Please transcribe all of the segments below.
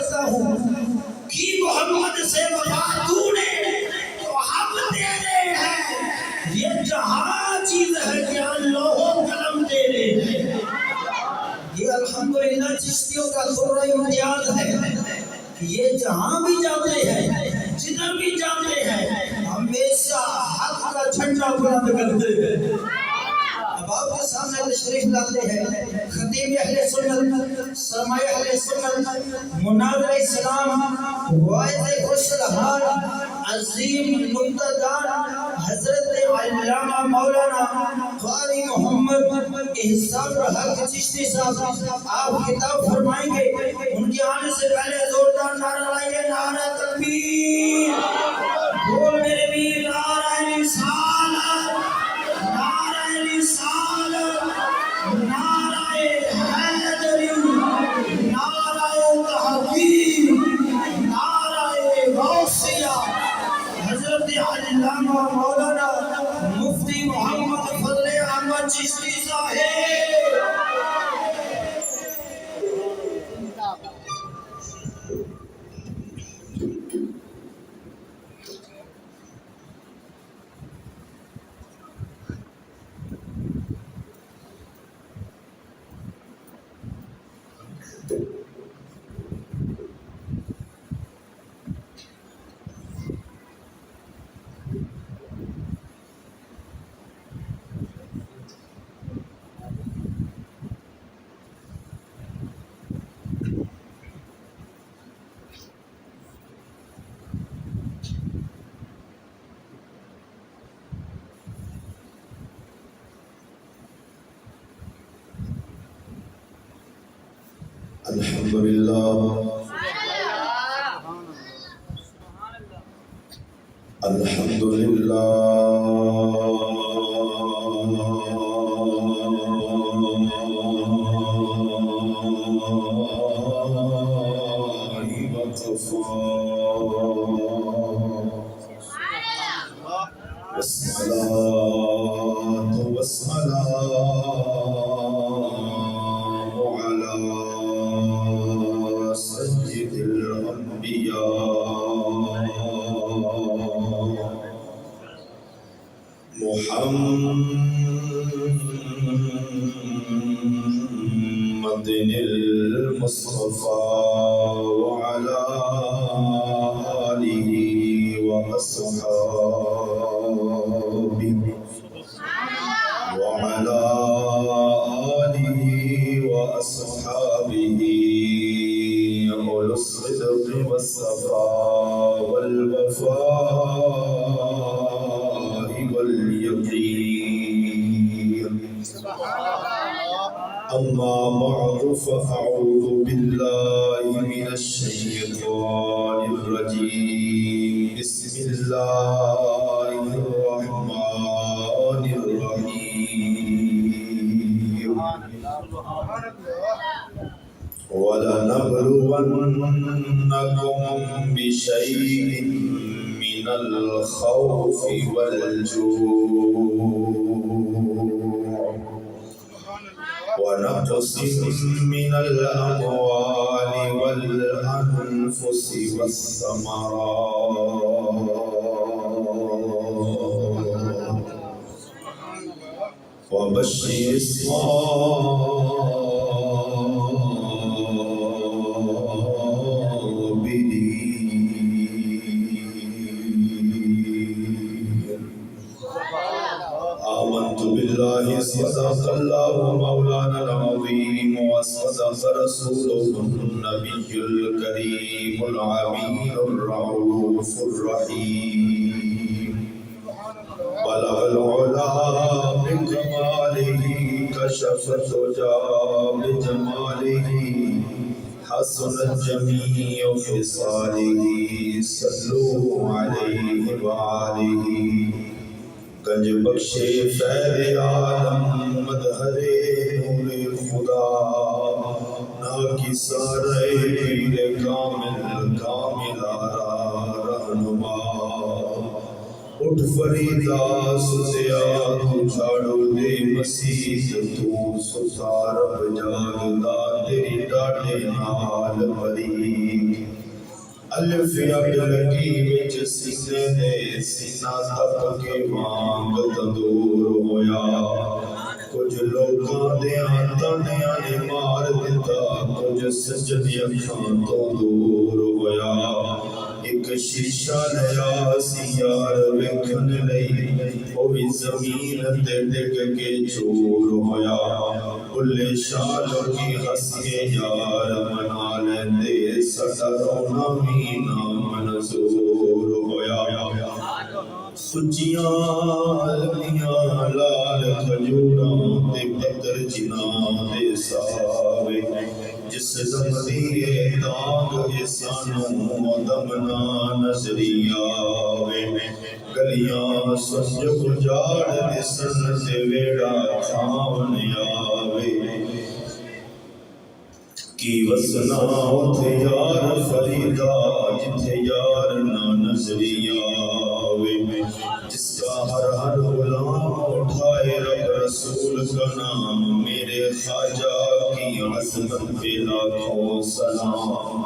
کرتا ہوں کی محمد سے وفا تو نے تو ہم تیرے ہیں، یہ جہاں چیز ہے کہ اللہ و قلم تیرے ہیں۔ یہ الحمدللہ چشتیوں کا سورہ امتیاز ہے کہ یہ جہاں بھی جاتے ہیں، جدھر بھی جاتے ہیں، ہمیشہ حق کا جھنڈا بلند کرتے ہیں۔ اب آپ کے سامنے تشریف لاتے ہیں خطیب اہل سنت، سرمایہ اہل سنت، مناظر اسلام، واعظ خوشحال، عظیم نکتہدان حضرت علامہ مولانا قاری محمد احسان الحق چشتی صاحب، آپ خطاب فرمائیں گے۔ ان کے آنے سے پہلے زوردار نعرہ لائیے، نعرہ تکبیر، بول میرے بھی نعرہ رسالت، نعرہ رسالت، نعرہ حیدری، نعرہ تحقیق، نعرہ غوثیہ، حضرت علامہ مولانا مفتی محمد فضل احمد چشتی صاحب۔ الحمدللہ الحمدللہ والصلاة والسلام سيد الأنبياء محمد المصطفى وعلى آله وأصحابه وعلى آله وأصحابه أولو الصدق والصفاء والوفاء واليقين. أما بعد فأعوذ بالله من الشيطان الرجيم. بسم الله الرحمن الرحيم. وَلَنَبْلُوَنَّكُمْ بِشَيْءٍ مِّنَ الْخَوْفِ وَالْجُوعِ وَنَقْصٍ مِّنَ الْأَمْوَالِ وَالْأَنفُسِ وَالثَّمَرَاتِ وَبَشِّرِ آمنت بالله صدق الله مولانا العظيم وصدق رسوله النبي الكريم العمين الرؤوف الرحيم. بلغ العلا بكماله كشف الدجى بجماله حسنت جميع خصاله صلوا عليه وآله. گنج بخش فیض عالم مظہر نور خدا ناکی سارے پیر کامل کامل آرا رہنما. اٹھ فریدا ستیا تو جھاڑو دے مسیح تو ستار جاگدا تیری ڈاڑی تاڑے نال بری الف اب لگی وچ سینے دے سینہ تپ کے مانگ تندور ہویا کچھ لوکاں دیاں تانیاں نے مار دتا کچھ سجدی اکھاں تو دور ہویا ایک شیشہ لیا سی یار ویکھن لئی او بھی زمین تے ڈگ کے چور ہویا بلے شاہ لوگی ہس کے یار منا لیندے سدا رونا بھی نہ منظور ہویا سچیاں لمیاں لال کھجوراں تے پتر جناں تے ساوے جس دم دیئے داغ احسانوں دمنا نظری آوے گلیاں سج اجاڑ دسن تے ویڑا چھاون آوے کی وسنا اتھے یار فریدا جتھے یار نہ نظری آوے جس کا ہر غلام اٹھائے رب رسول کا نام میرے خواجہ کی عظمت پہ لاکھوں سلام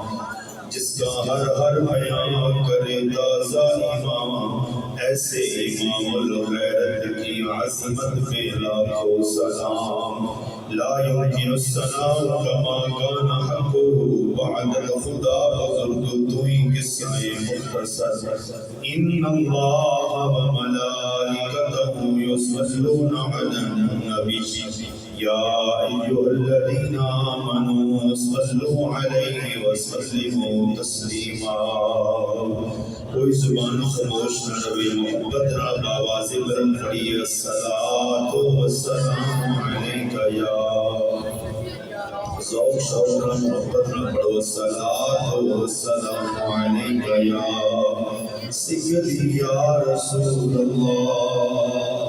جس کا ہر بیان کرے تازہ امام ایسے امام الغیرت کی عظمت پہ لاکھوں سلام لا يمكن الثناء كما كان حقه بعد الخدا بزرگ توئی قصہ مختصر ان اللہ وملائکته يصلون على النبي یا ایھا الذین آمنوا صلوا علیہ وسلموا تسلیما کوئی زبان خاموش نہ رہے محبت را باواز بلند پڑھیے الصلاۃ والسلام علیک یا ذوق شوق را محبت را پڑھو الصلاۃ والسلام علیک یا سیدی یا رسول اللہ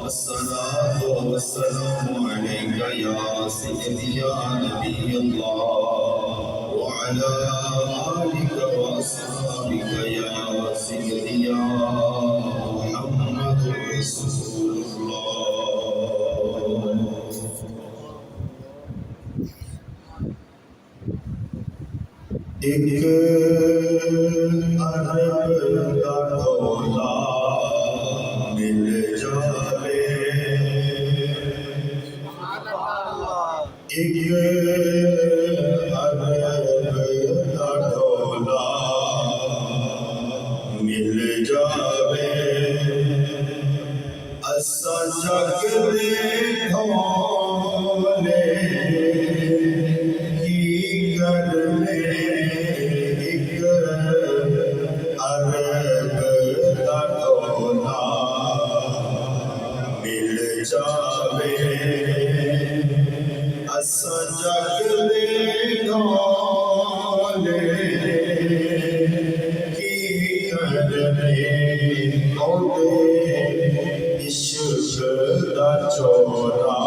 الصلاة والسلام عليك يا سيدي يا نبي الله وعلى آلك وأصحابك يا سيدي يا محمد رسول الله ایک عرب کا ڈھولا مل جائے ایک عرب کا ڈھولا مل جائے اسا جگ دے ڈھولے کی کرنے ایک عرب کا ڈھولا مل جائے اسا جگ دے ڈھولے کی کرنے عشق دا چولا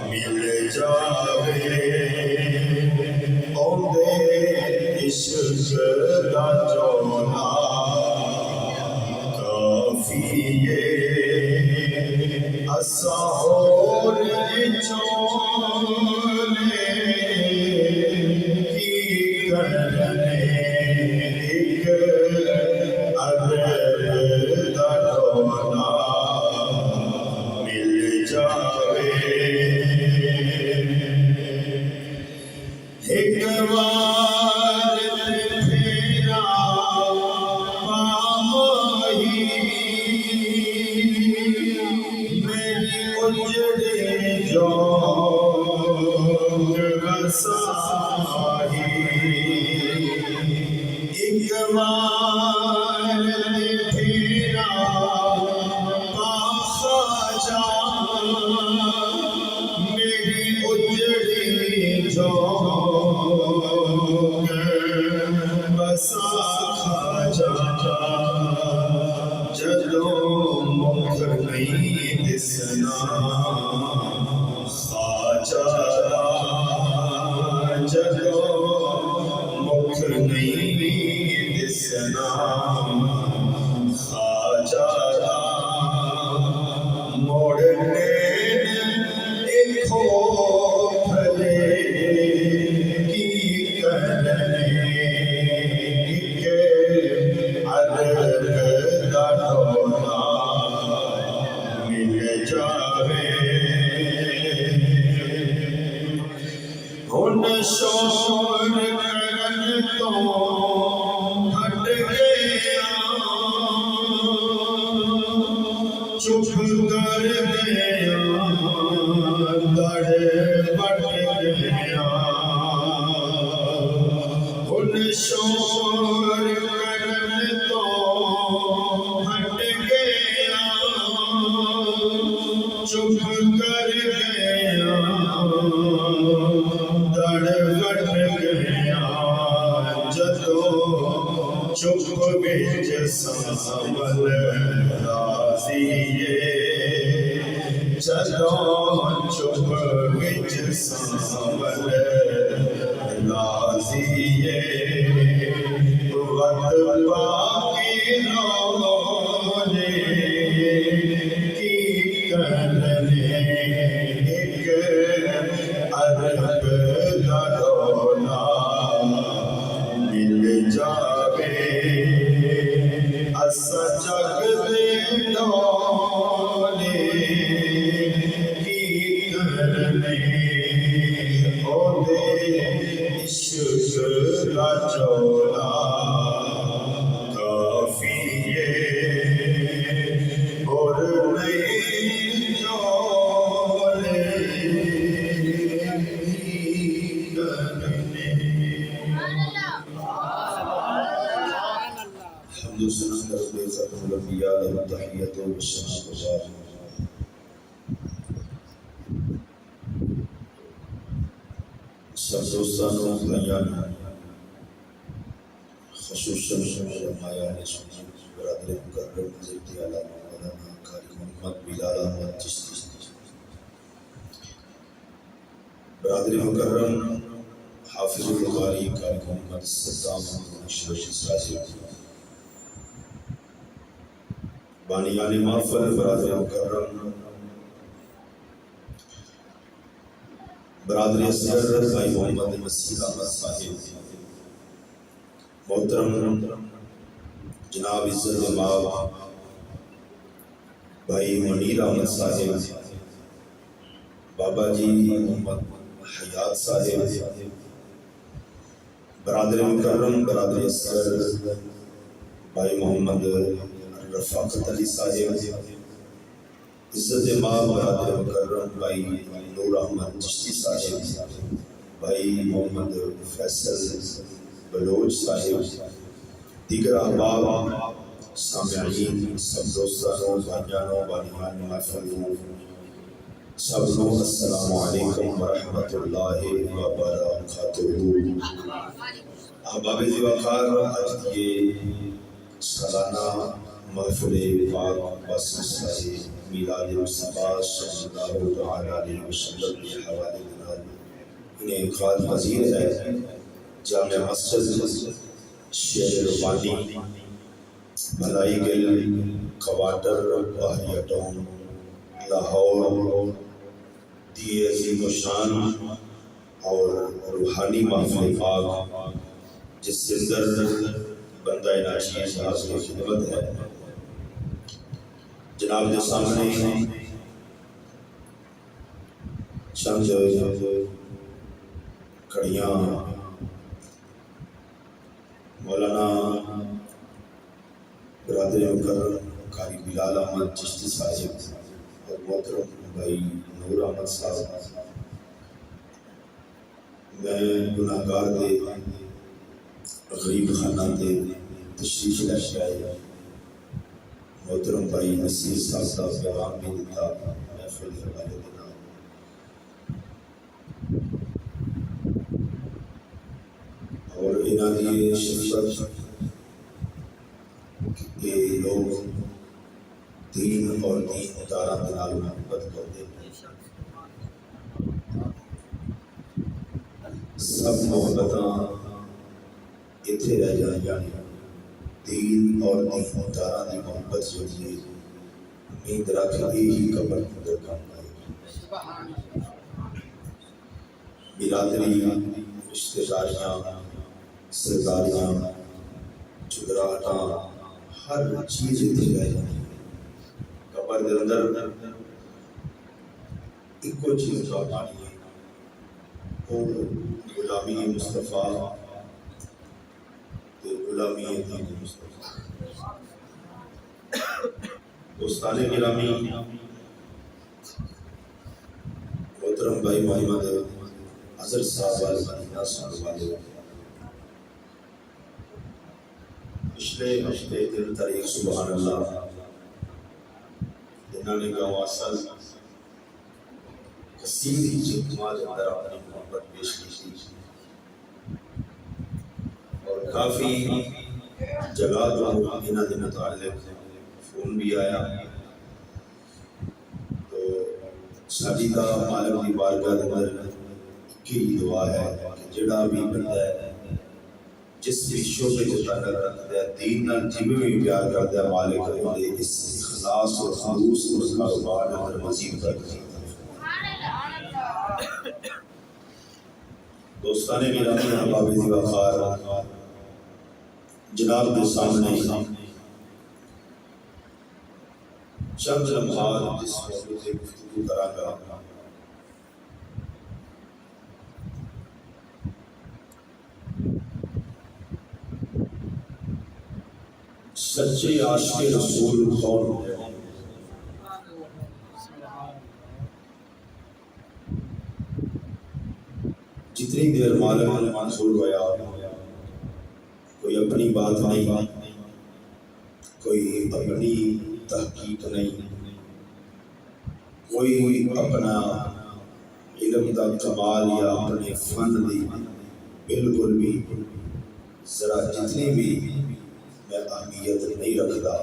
مل جائے عشق دا چولا کافی اسا ہور چولے کی کرنے ایک عرب دا ڈھولا مل جائے ایک بار پھیرا پاماہی میری اجڑے جوگ وساہی ایک بار پھیرا پاخواجہ میری اجڑی جوگ بسا خواجہ جدوں مکر نہیں دسنا خواجہ جدوں مکر نہیں دسنا خواجہ موڑنے ایک ہو پھلے ہن شور کرن تو ہٹ گیا چپ کر گیا دڑ بٹ گیا ہن شور کرن تو ہٹ گیا چپ کر گیا دڑ بٹ گیا جدو چپ بچ سنبھل راضیے جدو چپ بچ سنبھل راضیے وقت باقی رونے کی کرنے ایک عرب درولا مل جاوے اس جگ دے ڈولے کی کرنے او دے عشق دا چولا کافی ہے اور نہیں چولے الحمد للہ رب العزت الانبیاء له التحیۃ والثناء والبعد سب دوستانوں بھائیانوں خصوصاً علماء سنت برادر مکرم حضرت اعلیٰ مولانا قاری محمد بلال احمد چشتی برادر مکرم حافظ القاری قاری محمد صدام شرشی صاحب بانیان محفل برادر مکرم برادر اصغر بھائی محمد مسیح احمد صاحب محترم جناب عزت امام بھائی منیر احمد صاحب بابا جی محمد حیات صاحب برادر مکرم برادر اصغر بھائی محمد رفاقت علی صاحب عزت امام برادر مکرم بھائی نور احمد چشتی صاحب بھائی محمد فیصل بلوچ صاحب دیگر احباب سامعین سب دوستانوں بھائیانوں بانیان محفلوں سب لوگ السلام علیکم ورحمۃ اللہ وبرکاتہ۔ احباب وقار آج یہ سالانہ محفل پاک بسلسلہ میلاد مصطفیٰ صلی اللہ علیہ وسلم کے حوالے دنال انعقاد پذیر ہے جامع مسجد شیر روانی بھلائی گل کوارٹر بحریہ ٹاؤن لاہور دی عظیم و شان اور روحانی محفل پاک جس سے اندر بندہ ناچیز حاضر خدمت ہے جناب کے سامنے چند کڑیاں مولانا برادر مکرم قاری بلال احمد چشتی صاحب اور محترم بھائی نور احمد صاحب میں گناہگار دے غریب خانہ دے تشریف لے کے آئے محترم بھائی نصیر صاحب کا پیغام بھی دیتا محفل حوالے دینا اور انہاں دی شفقت کہ لوگ دین اور دین ادارہ کے نال محبت کرتے ہیں سب محبتاں اتھے رہ جائیں دین اور دین ادارہ کی محبت جو ہے امید رکھ ہی قبر اندر کام آئے برادری رشتہ داریاں سرداریاں چگراہٹاں ہر چیز اتنے رہ جائیں قبر دے اندر ایک چیز کا پانی ہے وہ غلامی مصطفیٰ تے غلامی دین مصطفیٰ۔ دوستان گرامی، محترم بھائی محمد اظہر صاحب والمدینہ صاحب والے پچھلے ہفتے 3 تاریخ سبحان اللہ انہوں نے گاؤں اصل کثیر جتما اندر اپنی محبت پیش کی تھی اور کافی جگہ تو انہوں نے متعلق فون بھی آیا، تو ساری دا مالک دی بارگاہ اندر کی دعا ہے کہ جڑا بھی بندہ ہے جس بھی شعبے کو تعلق رکھتا ہے دین نال جویں بھی پیار کرتا ہے، مالک دے اس اخلاص اور خلوص اور کاروبار اندر مزید برکت۔ دوستان گرامی، احباب دی وقار، جناب کے سامنے چند لمحات جس موضوع سے گفتگو کراں گا، سچے عاشق رسول کون ہے؟ جتنی دیر مالک منصور ہویا کوئی اپنی بات نہیں، کوئی اپنی تحقیق نہیں، کوئی اپنا علم کا کمال یا اپنے فن دی بالکل بھی ذرا جتنی بھی میں اہمیت نہیں رکھتا،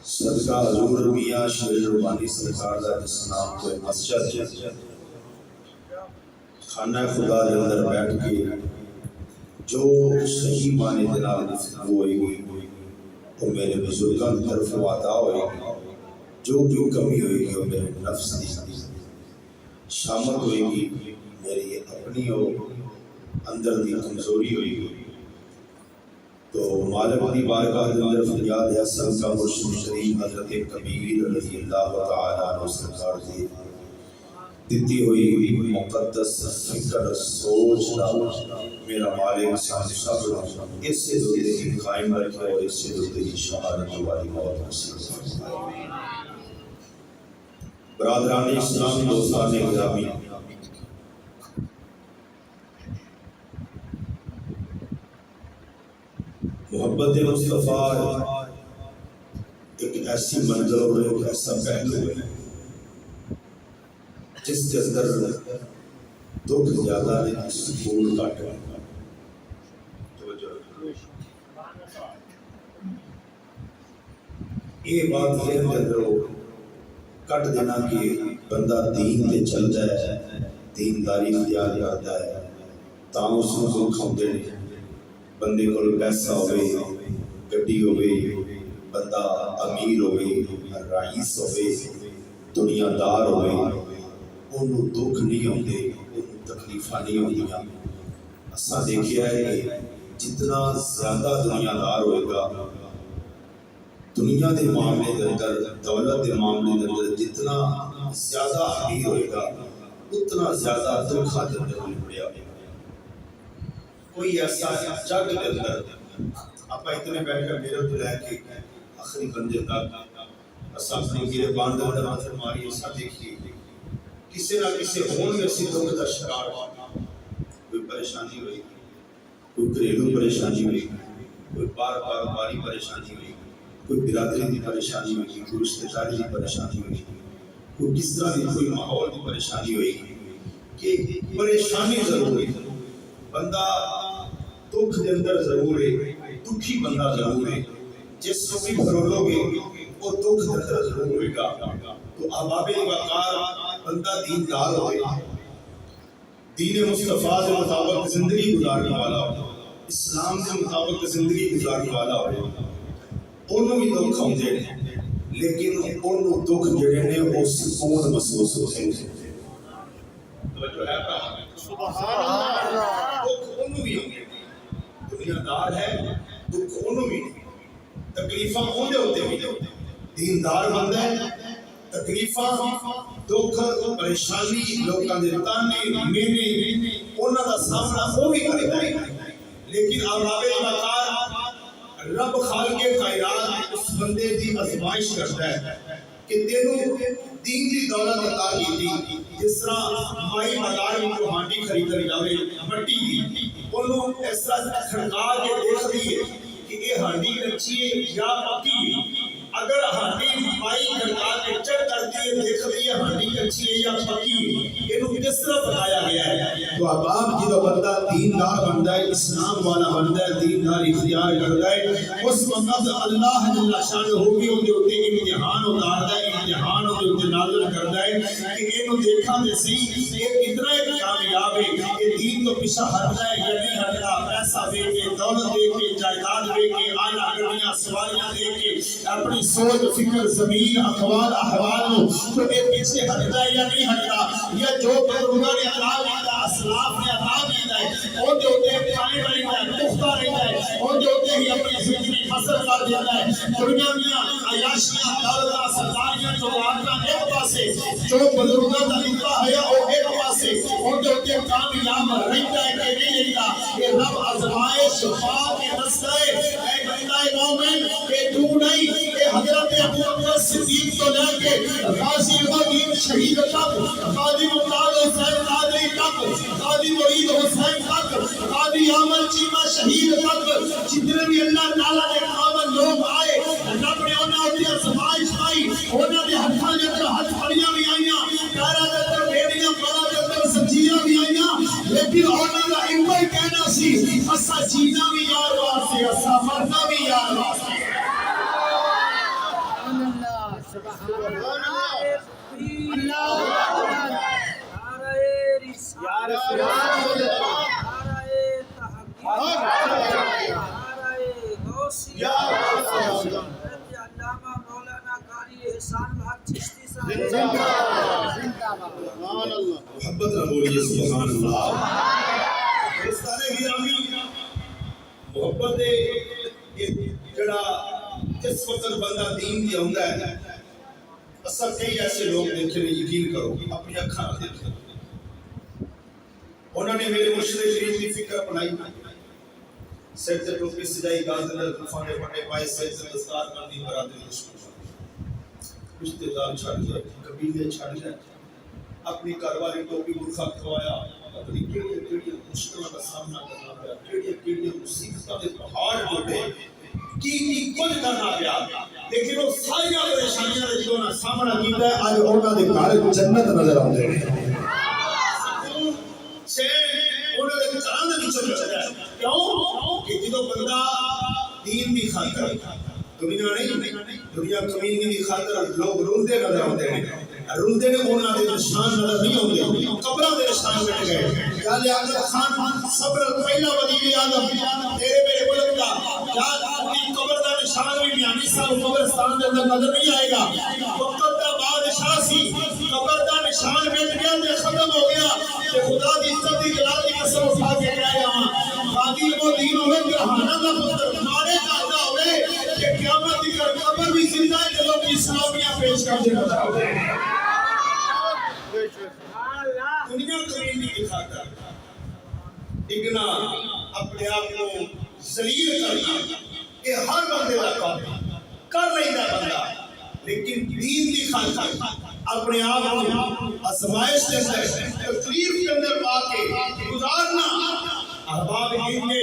صدقہ حضور میاں شیر ربانی سرکار دا جس نام کوئی مسجد خانہ خدا دے اندر بیٹھ کے جو صحیح معنی دے نال گفتگو ہوئے گی وہ میرے بزرگاں کی طرف عطا ہوئے گی، جو کمی ہوئے گی وہ میرے نفس دی شامت ہوئے گی، میری اپنی اندر دی کمزوری ہوئے گی۔ تو مالک دی بارگاہ دے اندر فریاد ہے اصل کا مرشد شریف حضرت کبیر رضی اللہ تعالیٰ عنہ سرکار دی دیتی ہوئی مقدس فکر سوچ دا میرا مالک سب اس سے دوتے ہی قائم رکھے اور اس سے دوتے ہی شہادت والی موت نصیب فرمائے۔ برادران اسلام، دوستان گرامی، محبت مصطفیٰ ایک ایسی منظر اور ایک ایسا پہلو ہے جس کے اندر دکھ زیادہ ہے، سکون گھٹ ہے۔ یہ بات ذہن کے اندر کٹ دینا کہ بندہ دین تے چلتا ہے، دینداری اختیار کرتا ہے، تاں اس کو دکھ ہوندے نے۔ بندے کو پیسہ ہوئے، گڈی ہوئے، بندہ امیر ہوئے، رئیس ہوئے، دنیا دار ہوئے، انہوں دکھ نہیں ہوندے، انہوں تکلیفاں نہیں ہوندیاں۔ اساں دیکھیا ہے کہ جتنا زیادہ دنیا دار ہوئے گا، دنیا دے معاملے دے اندر، دولت دے معاملے دے اندر جتنا زیادہ امیر ہوئے گا، اتنا زیادہ دکھا دے اندر لپڑیا ہوئے گا۔ کوئی ایسا جگ دے اندر آپ اتنے بیٹھ کر میرے تو لے کے آخری بندے تک اساں اپنے گرے باندھ اندر ماتر ماری اساں دیکھیے کسی نہ کسی ہون میں سی دکھ دا شکار کوئی پریشانی ہوئی، کوئی گھریلو پریشانی ہوئی، کوئی کاروباری پریشانی ہوئی، کوئی برادری کی پریشانی ہوئی، کوئی رشتہ داری کی پریشانی ہوئی، کوئی کس طرح کی کوئی ماحول کی پریشانی ہوئی کہ پریشانی ضرور ہوئی، بندہ دکھ دے اندر ضرور ہے، دکھی بندہ ضرور ہے، جس کو بھی پرولو گے وہ دکھ دے اندر ضرور ہوئے گا۔ تو احباب وقار بندہ دیندار ہوئے، دین مصطفیٰ کے مطابق زندگی گزارنے والا ہو، اسلام کے مطابق زندگی گزارنے والا ہو، انہوں بھی دکھ ہوندے ہیں، لیکن انہوں دکھ جڑے نے وہ سکون محسوس ہوتے ہیں۔ سبحان اللہ، دکھ انہوں بھی ہوں گے، دنیا دار ہے، دکھ انہوں بھی تکلیفاں ہوندے ہوتے بھی، دیندار بندہ ہے، تکلیفاں دکھ پریشانی لوگوں کے تانے مینے انہاں دا سامنا وہ بھی کرتا ہے، لیکن ارباب المکار رب خالق کائنات اس بندے دی آزمائش کرتا ہے کہ تینوں دین دی دولت عطا کی، جس طرح مائی بازار میں جو ہانڈی خرید جاوے مٹی دی انہوں اس طرح کھڑکا کے دیکھ دیئے کہ یہ ہانڈی کچی ہے یا پکی ہے۔ اگر ہانڈی مائی کھڑکا کے چیک کر دیئے دیکھ دیئے ہانڈی کچی ہے یا پکی ہے، انہوں کس طرح بتایا گیا ہے؟ تو اب جدو بندہ دیندار بندہ ہے، اسلام والا بندہ ہے، دیندار اختیار کرتا ہے، اس وقت اللہ جل شان ہوگی ان کے امتحان اتارتا ہے، امتحان ان کے نازل کرتا ہے کہ انہوں دیکھا دے سی یہ اتنا ایک کامیاب ہے کہ دین تو پیچھے ہٹتا ہے یا نہیں ہٹتا، پیسہ دے کے دولت دے کے جائیداد دے کے آلہ گڑیاں سواریاں دے کے اپنی سوچ فکر زمین اقوال احوال تو یہ پیچھے ہٹتا ہے یا نہیں ہٹتا، یا جو بزرگوں نے عطا کیا اسلاف نے عطا کیا ہے وہ جو ہوتے قائم رہتا ہے پختہ رہتا ہے، وہ جو ہوتے ہی اپنی زندگی فصل کر دیتا ہے، دنیا میں عیاشیاں دولت سرکاریاں جو آتا ایک پاسے جو بزرگوں کا لکھا ہے وہ ایک پاسے وہ جو ہوتے کامیاب رہتا ہے کہ نہیں رہتا، یہ رب آزمائش شفا کے مسئلہ اے بندہ مومن کہ تو نہیں کہ حضرت ابو بکر صدیق تو لے کے غازی المدین شہید تک، قاضی ممتاز حسین قادری تک، قاضی مرید حسین تک، قاضی عامر چیمہ شہید تک، جتنے بھی اللہ تعالیٰ نے کامل لوگ آئے رب نے انہوں نے آزمائش آئی، انہوں نے ہتھاں جب ہاتھ پھڑیاں بھی آئیاں، پیرا جب بیڑیاں پڑا جب سجیاں بھی آئیاں، لیکن انہوں نے ایک ہی کہنا سی اسا جینا بھی یار واسطے اسا مرنا بھی یار واسطے۔ محبت نہ بولیے سبحان اللہ۔ دوستانے گرامی محبت جڑا جس وقت بندہ دین دی ہوندا ہے، اصل کئی ایسے لوگ دیکھے نے، یقین کرو اپنی اکھاں دیکھو، انہوں نے میرے مرشد شریف کی فکر اپنائی، سر تے ٹوپی سجائی گازل فانے پٹے پائے سر تے دستار بندی برادری رشتے دار چھڑ گئے، قبیلے چھڑ گئے، اپنی کاروباری ٹوپی برخا کھوایا، اپنی کیڑی مشکلوں کا سامنا کرنا پیا، کیڑی مصیبتوں کے پہاڑ ٹوٹے، کی کچھ کرنا پیا، لیکن وہ ساری پریشانیاں دے جدوں سامنا کیتا ہے اج انہاں دے گھر جنت نظر آندے نے۔ انہوں نے گھراں دے وچوں چلا ہے، کیوں کہ جدوں بندہ دین دی خاطر دنیا نہیں، دنیا کمینگی دی خاطر لوگ رلدے نظر آتے ہیں، رلدے نے انہوں نے نشان نظر نہیں ہوتے، قبرہ دے نشان مٹ گئے۔ یا لیاقت خان صبر پہلا وزیر اعظم تیرے میرے ملک کا، یا اپنی قبر دا نشان بھی میانی صاحب قبرستان دے اندر نظر نہیں آئے گا، وقت دا بادشاہ سی، قبر دا نشان مٹ گیا تے ختم ہو گیا، کہ خدا دی عزت دی جلال دی قسم اٹھا کے کہہ رہا ہوں، قاضی المدین ہوئے گرہانہ دا پتر مارے جاتا ہوئے کہ قیامت دی قبر بھی زندہ ہے کہ لوگ اسلامیہ پیش کر دے نظر آتے ہیں۔ دنیا کمینی کی خاطر اگنا اپنے آپ کو ذلیل کرنا کہ ہر بندے کا کام کر رہی ہے بندہ، لیکن دین کی خاطر اپنے آپ کو آزمائش کے اندر تکلیف کے اندر پا کے گزارنا۔ احباب کے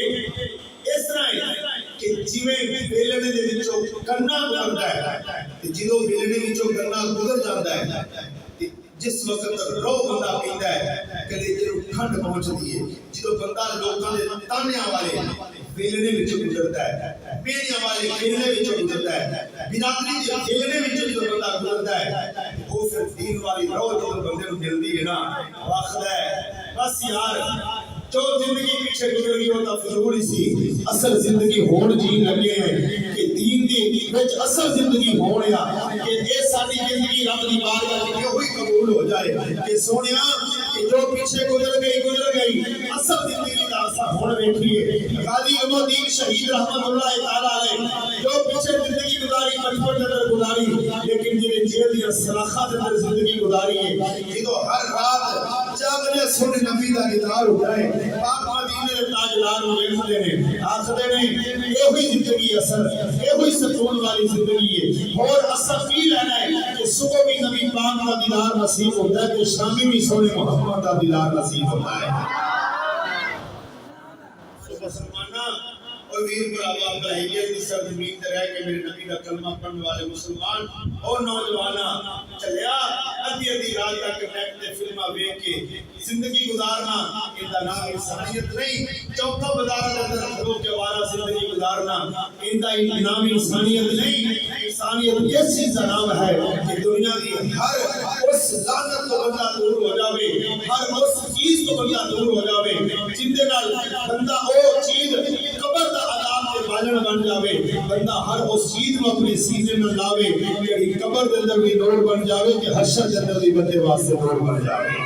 اس طرح ہے کہ جویں بیلنے دے وچوں گنا گزردا ہے، جدوں بیلنے وچوں گنا گزر جاندا ہے، جس وقت رو بندہ پیندا ہے کلیجے نوں ٹھنڈ پہنچدی ہے، جدوں بندہ لوکاں دے تانیاں والے بیلنے وچوں گزردا ہے، بیڑیاں والے بیلنے وچوں گزردا ہے، برادری دے بیلنے وچوں جدوں بندہ گزردا ہے، وہ پھر دین والی رو جدوں بندے نوں ملدی ہے نا، آکھدا ہے بس یار جو زندگی پیچھے گزر گئی ہوتا فضول سی، اصل زندگی ہون جی لگے ہیں کہ دین دی وچ اصل زندگی ہونیا کہ اے ساری زندگی رب دی بارگاہ وچ ہوئی قبول ہو جائے کہ سونیا کہ جو پیچھے گزر گئی اصل زندگی دا اثر ہون ویکھیے۔ قاضی المدین شہید رحمت اللہ تعالی علیہ جو پیچھے زندگی گزاری بچپن نظر گزاری، لیکن جنہیں جیل دیا سلاخات اندر زندگی گزاری ہے جدو ہر رات جاگنے سونے نبی دا دیدار ہوتا ہے پاک مدینے دے تاجدار ویکھدے نے آکھدے نے یہ ہوئی زندگی اثر یہ ہوئی سکون والی زندگی ہے اور اثر کی لینا ہے کہ صبح بھی نبی پاک دا دیدار نصیب ہوتا ہے کہ شامی بھی سونے محمد دا دیدار نصیب ہوتا ہے مسلمانہ اور ویر برابا ابراہیمیت کی سرزمین تے رہ کے میرے نبی کا کلمہ پڑھنے والے مسلمان اور نوجوانہ چلیا ادھی ادھی رات تک نیٹ تے فلماں ویکھ کے زندگی گزارنا ان دا نام انسانیت نہیں چوکا بازار دے اندر کھلو کے وارا زندگی گزارنا ان دا نام انسانیت نہیں انسانیت اس چیز کا نام ہے کہ دنیا کی ہر اس لعنت تو بندہ دور ہو جاوے ہر اس چیز تو بندہ دور ہو جاوے جن دے نال بندہ او چیز قبر دا عذاب دے بالن بن جاوے بندہ ہر اس چیز کو اپنے سینے میں لاوے کہ قبر دے اندر بھی نور بن جاوے کہ حشر دے اندر بھی بندے واسطے نور بن جاوے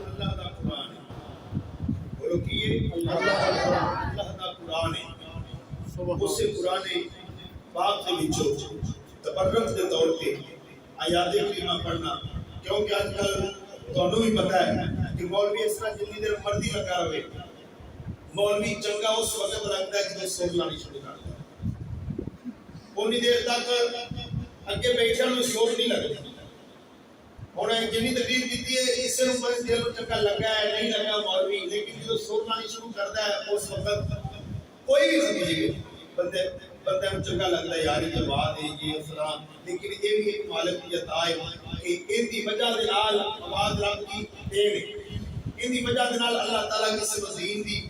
اللہ دا قرآن ہے بولو کیے اللہ دا قرآن ہے اس سے قرآن پاک کے وچوں تبرک دے طور پہ آیات کریمہ پڑھنا کیونکہ آج کل تانوں بھی پتہ ہے کہ مولوی اس طرح جتنی دیر مرضی لگا رہے مولوی چنگا اس وقت لگتا ہے کہ سوچ لانی شروع کرتا ہے اونی دیر تک اگے بیٹھے میں سوچ نہیں لگتی اور جنی تقریر دیتی ہے اس سے اوپر دل کو چنگا لگا ہے نہیں لگا مولوی لیکن جو سوچ لانی شروع کرتا ہے اس وقت کوئی بھی سمجھے بندے کو چنگا لگتا ہے یار یہ بات ہے یہ فلان لیکن یہ بھی ایک مالک کی عطا ہے کہ ان دی وجہ دے نال آواز رب کی دین ہے ان دی وجہ دے نال اللہ تعالیٰ کسی مزین دی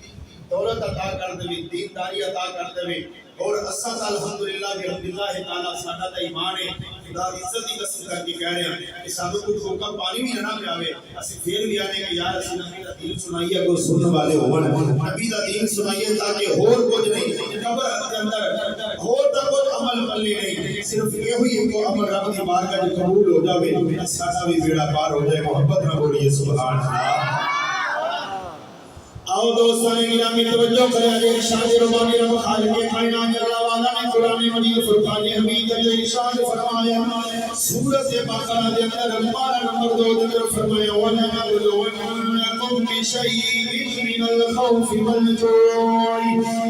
دولت عطا کر دے دینداری عطا کر دے اور اساں الحمدللہ بحمدللہ تعالیٰ ساڈا تے ایمان ہے خدا دی عزت دی قسم کر کے کہہ رہے ہیں کہ سانو کوئی روکا پانی بھی نہ پیاوے اسی پھر بھی آنے کہ یار اسی نبی دا دین سنائیے اگر سننے والے ہون نبی دا دین سنائیے تاکہ اور کچھ نہیں قبر کے اندر اور تا کچھ عمل پلے نہیں صرف یہ ہوئی کہ عمل رب دی بارگاہ میں قبول ہو جاوے ساڈا بھی بیڑا پار ہو جائے محبت نہ بولیے سبحان اللہ آؤ دوستان گرامی توجہ کریں علی ارشاد ربانی رب خالق کائنات اللہ والا نے قرآن مجید فرقان حمید نے ارشاد فرمایا سورۃ بقرہ دے اندر پارہ نمبر 2 دے اندر فرمایا وَنَبْلُوَنَّكُمْ بِشَيْءٍ مِّنَ الْخَوْفِ وَالْجُوعِ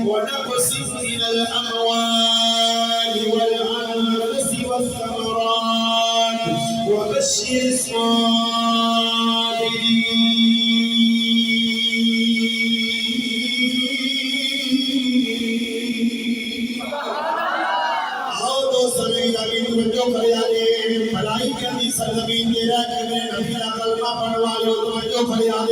وَنَقْصٍ مِّنَ الْأَمْوَالِ وَالْأَنفُسِ وَالثَّمَرَاتِ وَبَشِّرِ الصَّابِرِينَ سرزمین دے رہ کے نبی کا کلمہ پڑھنے والے توجہ فریاد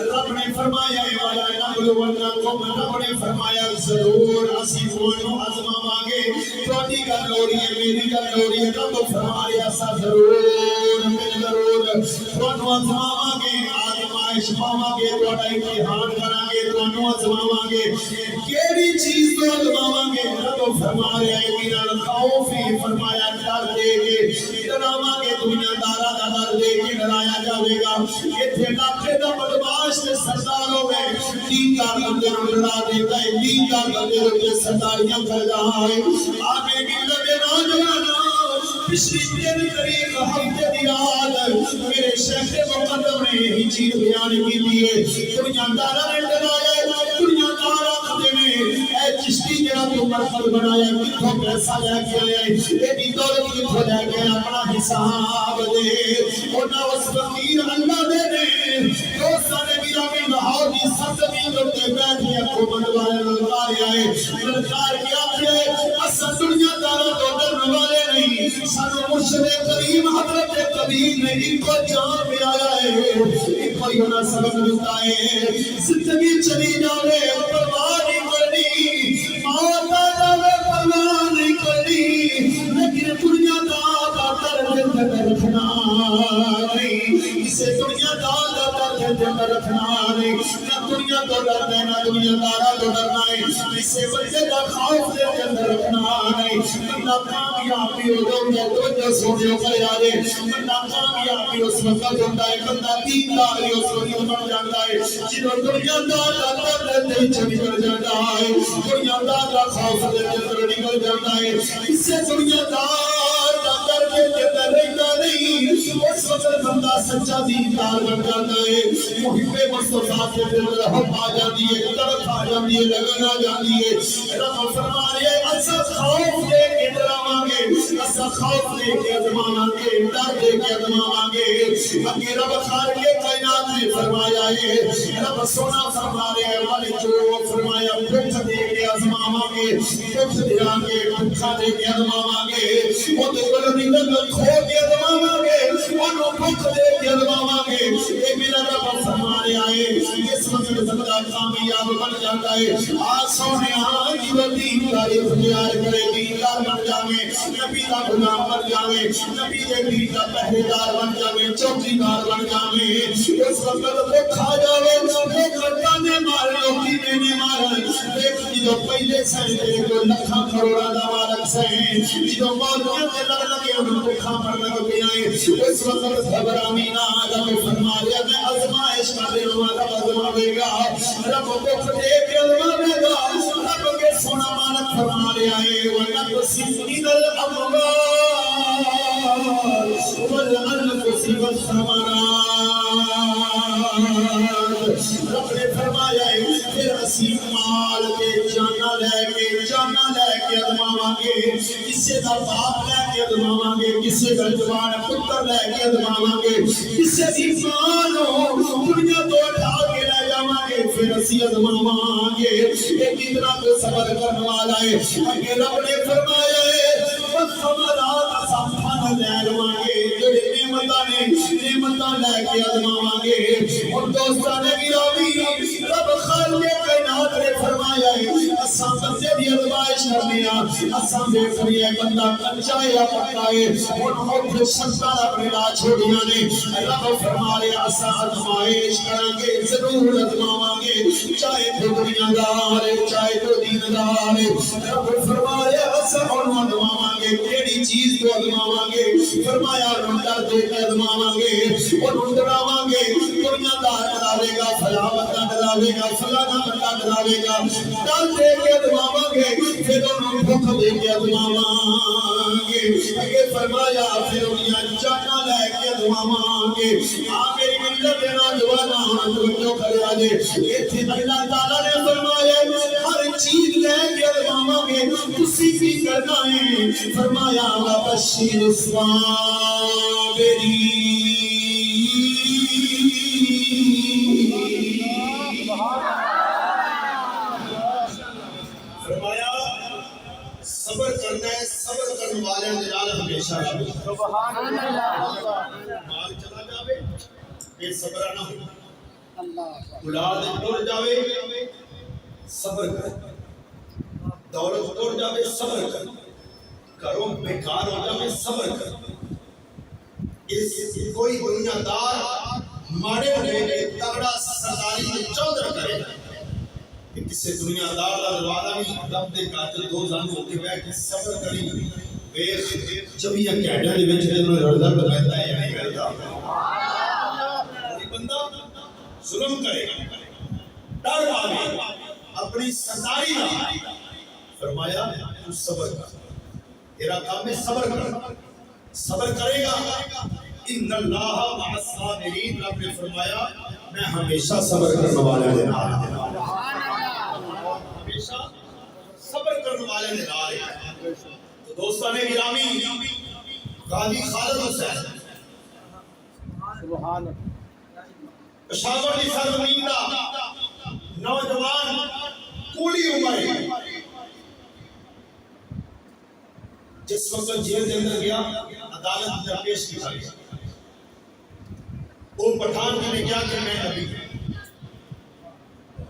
رب نے فرمایا ہے والا نبلونکم رب نے فرمایا ضرور اسی تانوں آزماواں گے تہاڈی گل ہو رہی ہے میری گل ہو رہی ہے رب فرمایا اسا ضرور تانوں آزماواں گے آزمائش پاواں گے تہاڈا امتحان کراں گے تانوں آزماواں گے کیڑی چیز تو آزماواں گے رب فرمایا ہے میرا خوف فرمایا ڈر دے گے ڈراواں گے دنیا دارا دا ڈر دے کے ڈرایا جاوے گا ایتھے لاکھے دا بدماش تے سردار ہوے دیندار بندے نوں ڈرا دیندا ہے دیندار بندے نوں سرداریاں کر رہا ہے آگے مل دے نوجواناں پچھلی 3 تاریخ ہفتے دی رات میرے شیخ مقدم نے یہی چیز بیان کی ہے دنیا دارا نے ڈرایا دنیا دارا کہتے ہیں اے چشتی جڑا تو مرکز بنایا کتھوں پیسہ لے کے آیا ایڈی دولت کتھوں لے کے اپنا حساب دے انہاں اس فقیر اللہ دے نے دوستاں نے میرا میں لاہور دی سرزمین تے بیٹھ کے حکومت والے للکار آئے للکار کے آکھے اساں دنیا دارا تو ڈرن والے نہیں سانو مرشد کریم حضرت کبیر نے ان کو جان میں آیا ہے ان کو یہ سبق دیتا ہے زندگی چلی جاوے پرواہ نہیں کرنی موت آ جاوے پرواہ نہیں کرنی لیکن دنیا دا درد رکھنا نہیں اسے دنیا دا درد رکھنا نہیں نہ دنیا تو ڈرنا نہ دنیا دارا تو ڈرنا ہے اسے بندے دا خوف دے اندر رکھنا نہیں بندہ کامیابی ہو جو سوچو کر یادے بندہ کامیابی اس وقت ہوتا ہے بندہ دیندار اس وقت بن جاتا ہے جنہوں دنیا دارا درد دے چھ نکل جاتا ہے دنیا دارا خوف دے اندر نکل جاتا ہے اسے دنیا دار کے اندر رہتا نہیں، اس وقت بندہ سچا دیندار بن جاتا ہے، محب مصطفیٰ کے دل رحم آ جاتی ہے، تڑپ آ جاتی ہے، لگن آ جاتی ہے۔ رب فرما رہے ہیں ایسا خوف دے کے ڈراواں گے، ایسا خوف دے کے ازماواں گے، ڈر دے کے ازماواں گے۔ اگے رب خالق کائنات نے فرمایا ہے، رب سونا فرما رہے ہیں والے جو فرمایا بھوک دے کے ازماواں گے، بھوک دیا گے، بھوکا دے کے ازماواں گے، وہ تو بلندی نگل کھو کے ازماواں گے، انہوں بھوک دے کے ازماواں گے۔ اے میرا رب فرما رہے ہیں اس وقت بندہ کامیاب بن جاتا ہے۔ سونے کی وہ دینداری اختیار کرے، دیندار بن جاوے، نبی کا غلام بن جاوے، نبی کے دین کا پہریدار بن جاوے، چوکیدار بن جاوے۔ اس وقت وہ کھا جاوے، وہ کھٹانے مار لوکی دینے مار، دیکھ جو پہلے سہنے جو لکھا کروڑا دا مالک سہیں، جو مولیاں کے لگ لگے انہوں کو کھا پر لگ بھی آئے۔ اس وقت گھبرانی نہ آدم فرما لیا میں ازمائش کا دن والا ازماوے گا، رب کو کھٹے کے ازماوے گا، رب کے سونا مالک فرما لیا ہے وَنَقْسِمْ مِنَ الْأَمْوَالِ وَالْأَنْفُسِ وَالثَّمَرَاتِ۔ رب نے فرمایا ہے پھر اسی مال کے جانا لے کے ازماواں گے، کسے دا باپ لے کے ازماواں گے، کسے دا جوان پتر لے کے ازماواں گے، کسے دی مال دنیا تو اٹھا کے لے جاواں گے، پھر اسی ازماواں گے۔ ایک اتنا کو صبر کرنے والا ہے، اگر رب نے فرمایا ہے والثمرات سامپھن لے لواں گے، جڑے نعمتاں لے کے ازماواں گے۔ اور دوستان گرامی رب خالق کائنات نے فرمایا ہے اساں بندے دی ازمائش کرنی آ، اساں دیکھنی ہے بندہ کچا ہے یا پکا ہے، ان کو شرطاں اپنے لا چھوڑیاں نے۔ رب فرما رہے اساں ازمائش کریں گے، ضرور ازماواں گے، چاہے تو دنیا دار ہے چاہے تو دین دار ہے۔ رب فرما رہے اساں انہوں ازماواں گے، کیڑی چیز کو ازماواں گے، فرمایا انہوں ڈر دے کے ازماواں گے، انہوں ڈراواں گے، دنیا دار ڈراوے گا، فلاں بندہ ڈراوے گا، فلانا بندہ ڈراوے گا، ڈر دے کے ازماواں گے، پھر انہوں بھوک دے کے ازماواں گے۔ اگر فرمایا پھر انہیں جانا لے کے ازماواں گے۔ میری ملت نوجوانا توجہ کرے آجے، اتھے اللہ تعالیٰ نے فرمایا ہر چیز لے کے ازماواں گے، کسی بھی کرنا ہے، فرمایا وَبَشِّرِ فرمایا صبر کرنا ہے، صبر کرنے والے نال ہمیشہ رہے۔ سبحان اللہ۔ مال چلا جاوے بے صبر نہ ہو، اولاد ٹر جاوے صبر کر، دولت ٹر جاوے صبر کر، گھروں بیکار ہو جاوے صبر کر۔ اس کوئی دنیا دار ماڑے بنے تگڑا سرداری چودر کرے کہ کسی دنیا دار الوالا بھی رب دے قاتل دو زن ہو کے بیٹھ کے صبر کری ویخ چوبیاں گھنٹیاں دے وچ تے انہوں رڑدا بناتا ہے یا نہیں کرتا۔ کوئی بندہ ظلم کرے ڈر آگے اپنی سرداری نہ، فرمایا تو صبر کر، تیرا کام ہے صبر کر، صبر کرے گا ان اللہ مع الصابرین، رب نے فرمایا میں ہمیشہ صبر کرنے والے دے نال، ہمیشہ صبر کرنے والے دے نال۔ تو دوستان گرامی غازی خالد حسین پشاور کی سرزمین دا نوجوان کوڑی عمر جس وقت جیل کے اندر گیا عدالت میں پیش کیا گیا، وہ پٹھان نے کیا کہ میں نبی ہوں۔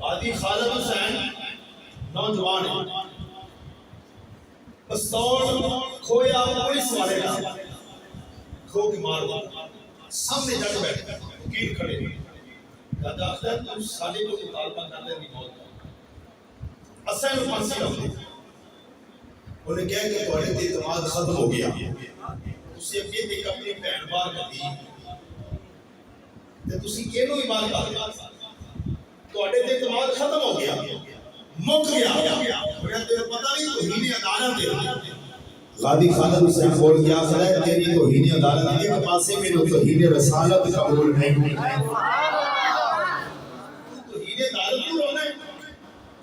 غازی خالد حسین نوجوان ہے، پستول کھویا پولیس والے کا کھو کے مار دیا، سامنے جج بیٹھا وکیل کھڑے کہتا اختر تم سالے کو مطالبہ کرنے کی موت اسے نو پھانسی رکھ دی۔ انہیں کہا کہ تمہارے تے اعتماد ختم ہو گیا، تسی اگے ایک اپنی بہن بار کر دی تے تسی کینوں ہی بار کر دی، تمہارے تے اعتماد ختم ہو گیا، مک گیا، انہیں تے پتہ نہیں توہین عدالت ہے، غادی خالد حسین بول گیا ہے تیری توہین عدالت ایک پاسے میں جو توہین رسالت قبول نہیں توہین عدالت کیوں ہونا ہے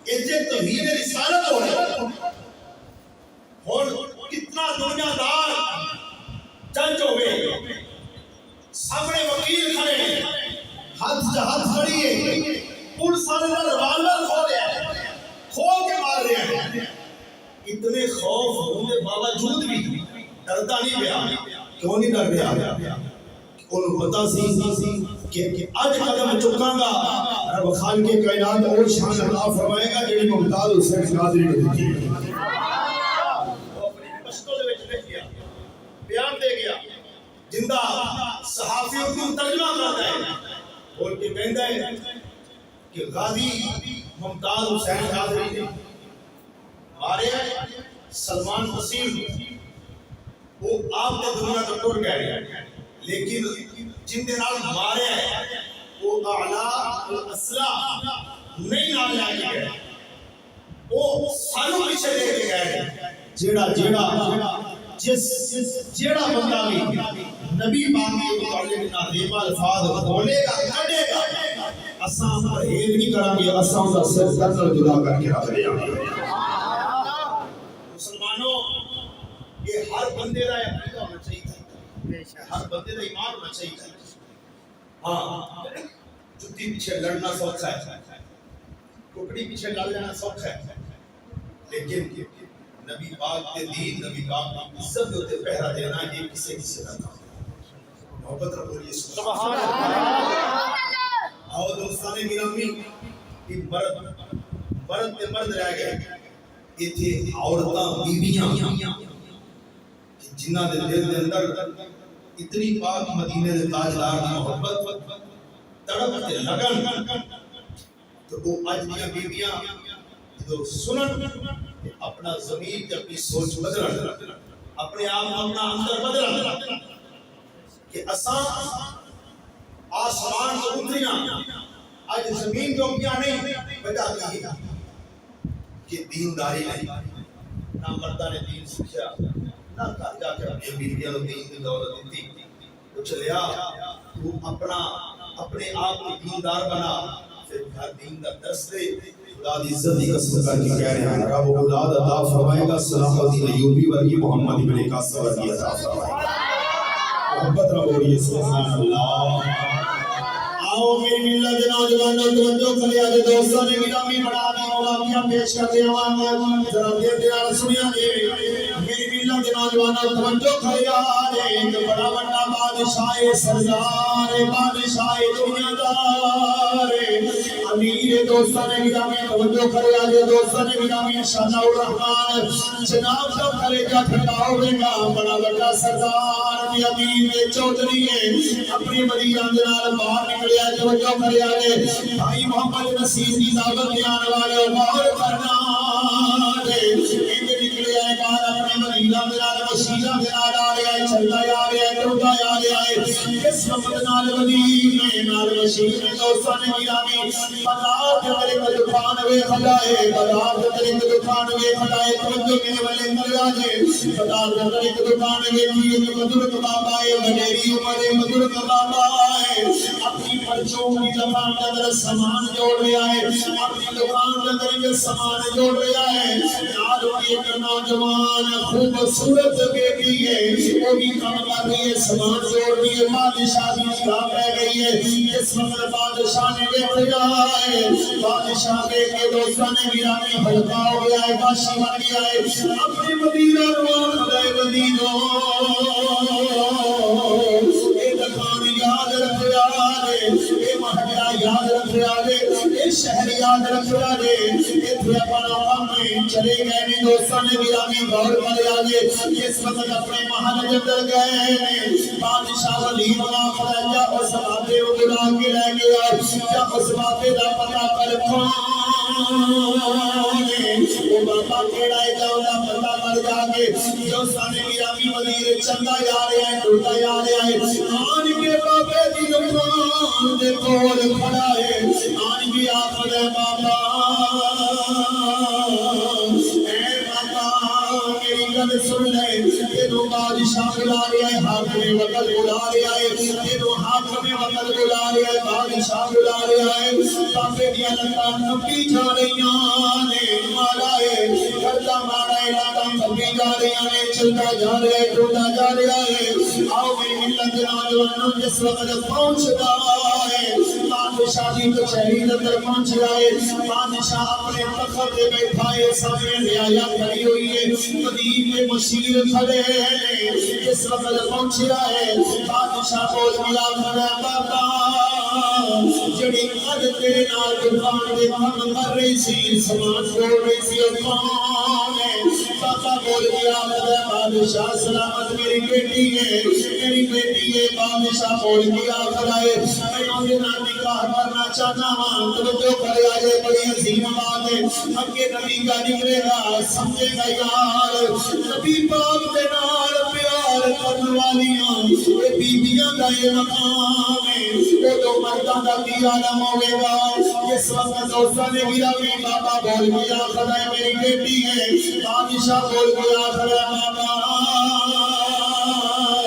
ایجے توہین رسالت ہونا ہے اور کتنا دنیا دار جج ہوئے سامنے وکیل کھڑے ہاتھ کھڑی ہے پولیس والے نے روالر کھو لیا کھو کے مار رہے ہیں اتنے خوف ہونے باوجود بھی ڈرتا نہیں پیا کیوں نہیں ڈر پیا انہوں پتا سی کہ اج قدم چکاں گا رب خالق کائنات اور شان عطا فرمائے گا جڑی ممتاز حسین قادری نے دی بیان دے گیا جندہ صحافی کو ترجمہ کرتا ہے اور کہ کہندا ہے کہ غازی ممتاز حسین قادری نے مارے سلمان وسیم وہ آپ نے دنیا تو ٹر گئے لیکن جن دے نال مارے وہ اعلیٰ الاسلحہ نہیں نال لے کے گئے وہ سانو پیچھے لے کے گئے جیڑا بندہ بھی نبی پاک کے متعلق نازیب الفاظ بولے گا کڈے گا اساں پرہیز نہیں کریں گے اساں دا سر قتل جدا کر کے رکھ دیں گے مسلمانوں یہ ہر بندے دا عقیدہ ہونا چاہیے ہر بندے دا ایمان ہونا چاہیے ہاں جتی پیچھے لڑنا سوکھا ہے ٹکڑی پیچھے لڑ جانا سوکھا ہے لیکن نبی پاک کے دین نبی پاک کی عزت کے اوپر پہرا دینا یہ کسے کا کام محبت رکھو یہ سبحان اللہ آؤ دوستان گرامی یہ مرد رہ گئے یہ تھے عورتاں بیویاں جنہاں دے دل دے اندر اتنی پاک مدینے دے تاجدار کی محبت تڑپ تے لگن تو وہ اج دیاں بیویاں جو سنن اپنا ضمیر تے اپنی سوچ بدلن اپنے آپ اپنا اندر بدلن کہ اساں آسمان تو اتریاں آج زمین جو کیا نہیں وجہ کی ہے کہ دینداری نہیں نہ مردہ نے دین سکھیا نہ گھر جا کے اپنی بیویاں کو دین کی دولت دیتی کچھ لیا تو اپنے آپ کو دیندار بنا پھر گھر دین کا درس دے خدا دی عزت کی قسم کر کے کہہ رہے ہیں رب اولاد عطا فرمائے گا سلام الدین ایوبی ورگی محمد ابن قاسم ورگی عطا فرمائے گا محبت رب ہو رہی ہے سبحان اللہ آؤ میری ملت نوجوانوں توجہ کرے آج دوستان گرامی بڑا دی مولانا پیش کر دے ہوا ذرا دیر دیر سنیا جی میری ملت نوجوانوں توجہ کرے آج ایک بڑا بڑا بادشاہ سردار بادشاہ دنیا دار امیر دوستان گرامی توجہ کرے آج دوستان گرامی شاہ الرحمن جناب کا کلیجہ ٹھنڈا ہوئے گا بڑا بڑا سردار امیر چودھری ہے اپنی مدینہ جناب باہر نکلے توجہ کرے آگے بھائی محمد نصیر کی دعوت میں آنے والے غور کرنا دے ایک نکلے آئے باہر اپنے مدینہ میرا وسیلہ میرا آرے آئے چلتا آرے آئے ٹوٹا آرے آئے اس وقت نال مدینہ نال وسیلہ دوستان گرامی بازار کے طرح دکان وے کھڑائے بازار کے طرح دکان وے کھڑائے توجہ میرے والے مر آجے بازار کے طرح دکان وے کی مدرک بابا ہے مدیری عمر مدرک بابا ہے اپنی پرچوں کی دکان کے اندر سامان جوڑ رہا ہے اپنی دکان کے اندر یہ سامان جوڑ رہا ہے نال ایک نوجوان خوبصورت بیٹی ہے وہ بھی کام کر رہی ہے سامان جوڑ رہی ہے بادشاہ کی نگاہ رہ گئی ہے اس وقت بادشاہ نے دیکھا ہے بادشاہ کے دوستان گرامی ہلکا ہو گیا ہے بادشاہ بن گیا ہے اپنی مدینہ روان خدائے مدینہ اے دکان یاد رکھ رہا ہے اے محلہ یاد رکھ رہا ہے اے شہر یاد رکھ رہا ہے اتنے اپنا ہم چلے گئے نہیں دوستان گرامی غور کرے آگے اس وقت اپنے محل کے اندر گئے بادشاہ ولیم اللہ خراجہ اس باتیں اگلا کے رہ گیا یا اس باتیں دا پتہ کر وہ بابا کیڑا ہے جاؤ دا پتہ کر جاگے دوستان گرامی وزیر چنگا یا رہے ہیں ٹوٹا یا رہے ہیں آن کے بابے دی دکان دے کول کھڑا ہے آن بھی آخر ہے بابا اے بابا میری گل سن لے بلا رہا ہے حاکم وقت بلا رہا ہے تینو حاکم وقت بلا رہا ہے بادشاہ بلا رہا ہے بابے دیا لگا نبی جا رہی نے مارا ہے کرتا مارا ہے لاتا نبی جا رہی نے چلتا جا رہا ہے ٹوٹا جا رہا ہے آؤ میری ملت نوجوانوں جس وقت پہنچتا ہے بادشاہ کی کچہری اندر پہنچ رہا ہے بادشاہ اپنے تخت پہ بیٹھا ہے سامنے رعایا کھڑی ہوئی ہے قدیم کے مشیر کھڑے ہیں اس وقت پہنچ رہا ہے بادشاہ بول دیا کھڑا بابا جڑی قد تیرے نال دکان دے کام کر رہی سی سامان چھوڑ رہی سی اور کون ہے بابا بول دیا کھڑا بادشاہ سلامت میری بیٹی ہے بادشاہ بول دیا کھڑا ہے میں انہیں نال نکاح کرنا چاہتا ہوں توجہ کرے آجے بڑی عظیم بات ہے اگے نبی کا نکلے گا سمجھے گا یار نبی پاک دے نال پیار کرنے والیاں یہ بیبیاں دا یہ مقام ہے وہ تو مرداں دا کی عالم ہوئے گا جس وقت دوستہ نے گرا میں بابا بول گیا خدا میری بیٹی ہے بادشاہ بول گیا خدا بابا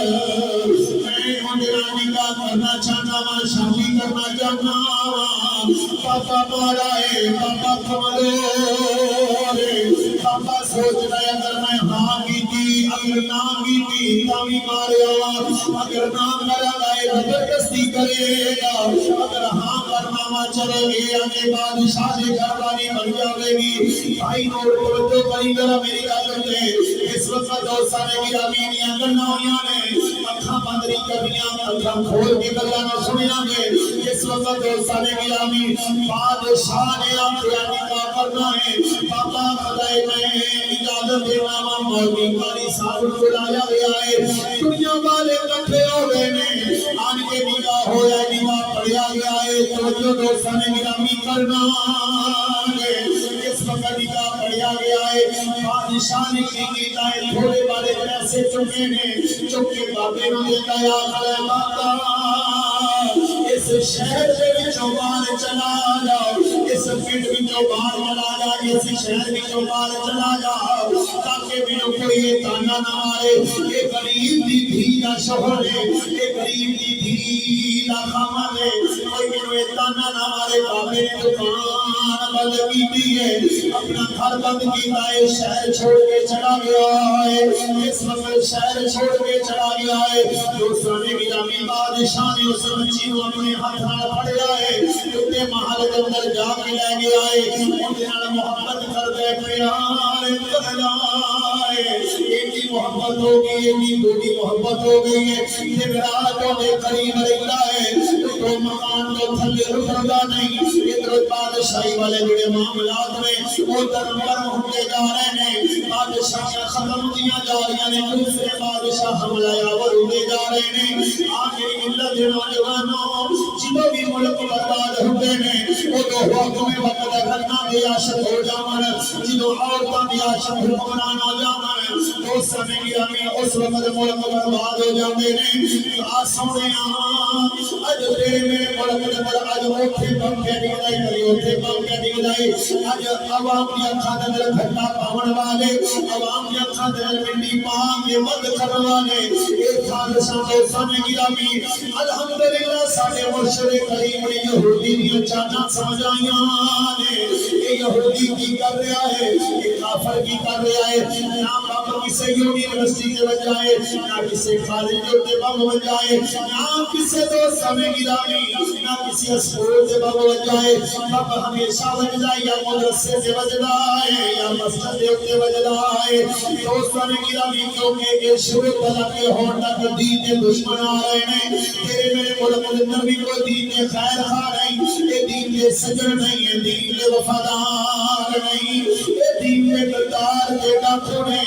میں مجھے نکاح کرنا چاہتا ہوں شادی کرنا چاہتا ہوں پاپا مارا ہے پاپا کمزور ہے پاپا سوچ رہا ہے اگر میں ہاں کی تھی اگر نہ کی تھی تاوی مارے ہوا اگر نہ مرا گئے زبردستی کرے گا اگر ہاں کرنا چلے گے آگے بادشاہ سے گھر والی بن جاوے گی بھائی نور توجہ کری ذرا میری گل سنے اس وقت دوستاں نے میرا میاں گنا ہویاں نے اکھاں بند نہیں کرنیاں اکھاں کھول کے گلاں نہ سنیاں گے اس وقت دوستاں نے میرا بادشاہ نے آخیا نکاح کرنا ہے پاپا خدائے میں اجازت دینا وا مولوی قاری صاحب بلایا گیا ہے دنیا والے کٹھے ہو گئے نے آن کے نکاح ہویا نکاح پڑھیا گیا ہے توجہ دوستاں نے گرامی کرنا ہے اس وقت نکاح پڑھیا گیا ہے بادشاہ نے کی کیتا ہے تھوڑے بارے پیسے چکے نے چک کے بابے نو دیتا ہے آخر بابا اس شہر سے وچوں باہر چلا جاؤ اس پنڈ وچوں باہر چلا جا اس شہر وچوں باہر چلا جاؤ تاکہ مینوں کوئی یہ تانا نہ مارے یہ غریب دی دھی دا شوہر ہے یہ غریب دی دھی دا خامد ہے کوئی مینوں یہ تانا نہ مارے بابے نے دکان بند کیتی ہے اپنا گھر بند کیتا ہے شہر چھوڑ کے چلا گیا ہے اس وقت شہر چھوڑ کے چلا گیا ہے دوستوں نے گرامی بادشاہ نے اس بچی کو اپنے ہاتھ نال پڑھیا ہے اتے محل کے اندر جا کے لے گیا ہے اندے نال محبت کر دے پیار کردا ہے ایڈی محبت ہو گئی ایڈی بڑی محبت ہو گئی ہے کہ راتوں کے قریب رہتا ہے تو مکان تو تھلے اتردا نہیں ادھر بادشاہی والے جڑے معاملات میں وہ دربار ہوتے جا رہے ہیں بادشاہ ختم ہوندیاں جا رہی ہیں دوسرے بادشاہ حملہ آور ہوتے جا رہے ہیں آخری ملت دے نوجوانوں جدوں بھی ملک برباد ہوتے ہیں وہ تو حکم وقت گھرنا دی عاشق ہو جاون جدوں عورتاں دی عاشق حکمران ہو جاون دوستاں نے گرامی اس وقت ملک برباد ہو جاندے نے آ سونیاں اج تیرے میرے ملک دے اندر اج اوتھے پنکھے نکلائے کری اوتھے پنکھے نکلائے اج عوام دی اکھاں دے اندر گھٹا پاون والے عوام دی اکھاں دے اندر منڈی پا کے مد کرن والے اے خالصاں دوستاں نے گرامی الحمدللہ ساڈے مرشد کریم نے یہودی دی چاٹاں سمجھائیاں نے اے یہودی کی کر رہا ہے اے کافر کی کر رہا ہے نہ بابا کسی یونیورسٹی کے بجائے نہ کسی کالج کے بم بجائے نہ کسی دوست میں گرامی نہ کسی اسکول کے بم بجائے باب ہمیشہ بجدا یا مدرسے سے بجدا ہے یا مسجد کے بجدا ہے دوستوں نے گرامی کیونکہ یہ شروع تلک کے ہوتا کہ دین کے دشمن آ رہے ہیں تیرے میرے ملک اندر بھی کوئی دین کے خیر خواہ نہیں یہ دین کے سجن نہیں ہے دین کے وفادار نہیں یہ دین کے غدار کے ڈاکو نے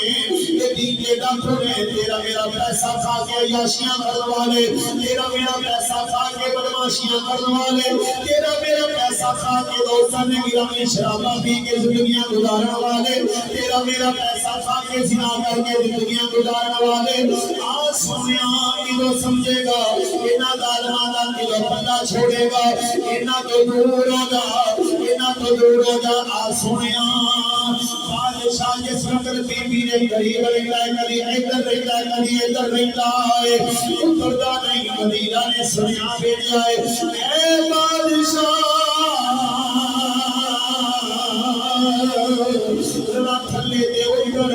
یہ دین کے ڈاکو نے تیرا میرا پیسہ کھا کے عیاشیاں کرنے والے تیرا میرا پیسہ کھا کے بدماشیاں کرنے والے تیرا میرا پیسہ کھا کے دوستاں نے گرامی شرابہ پی کے زندگیاں گزارنے والے تیرا میرا پیسہ کھا کے زنا کر کے زندگیاں گزارنے والے آج سنیاں کدو سمجھے گا انہاں ظالماں دا کدو پتہ چھوڑے گا انہاں تو دور ہوگا انہاں تو دور ہو جا آ سونیا بادشاہ جس وقت بی بی نے قریب رہتا ہے کبھی ادھر رہتا ہے کبھی ادھر رہتا ہے اترتا نہیں مدینہ نے سنیا بھیجا ہے اے بادشاہ ذرا تھلے دے ادھر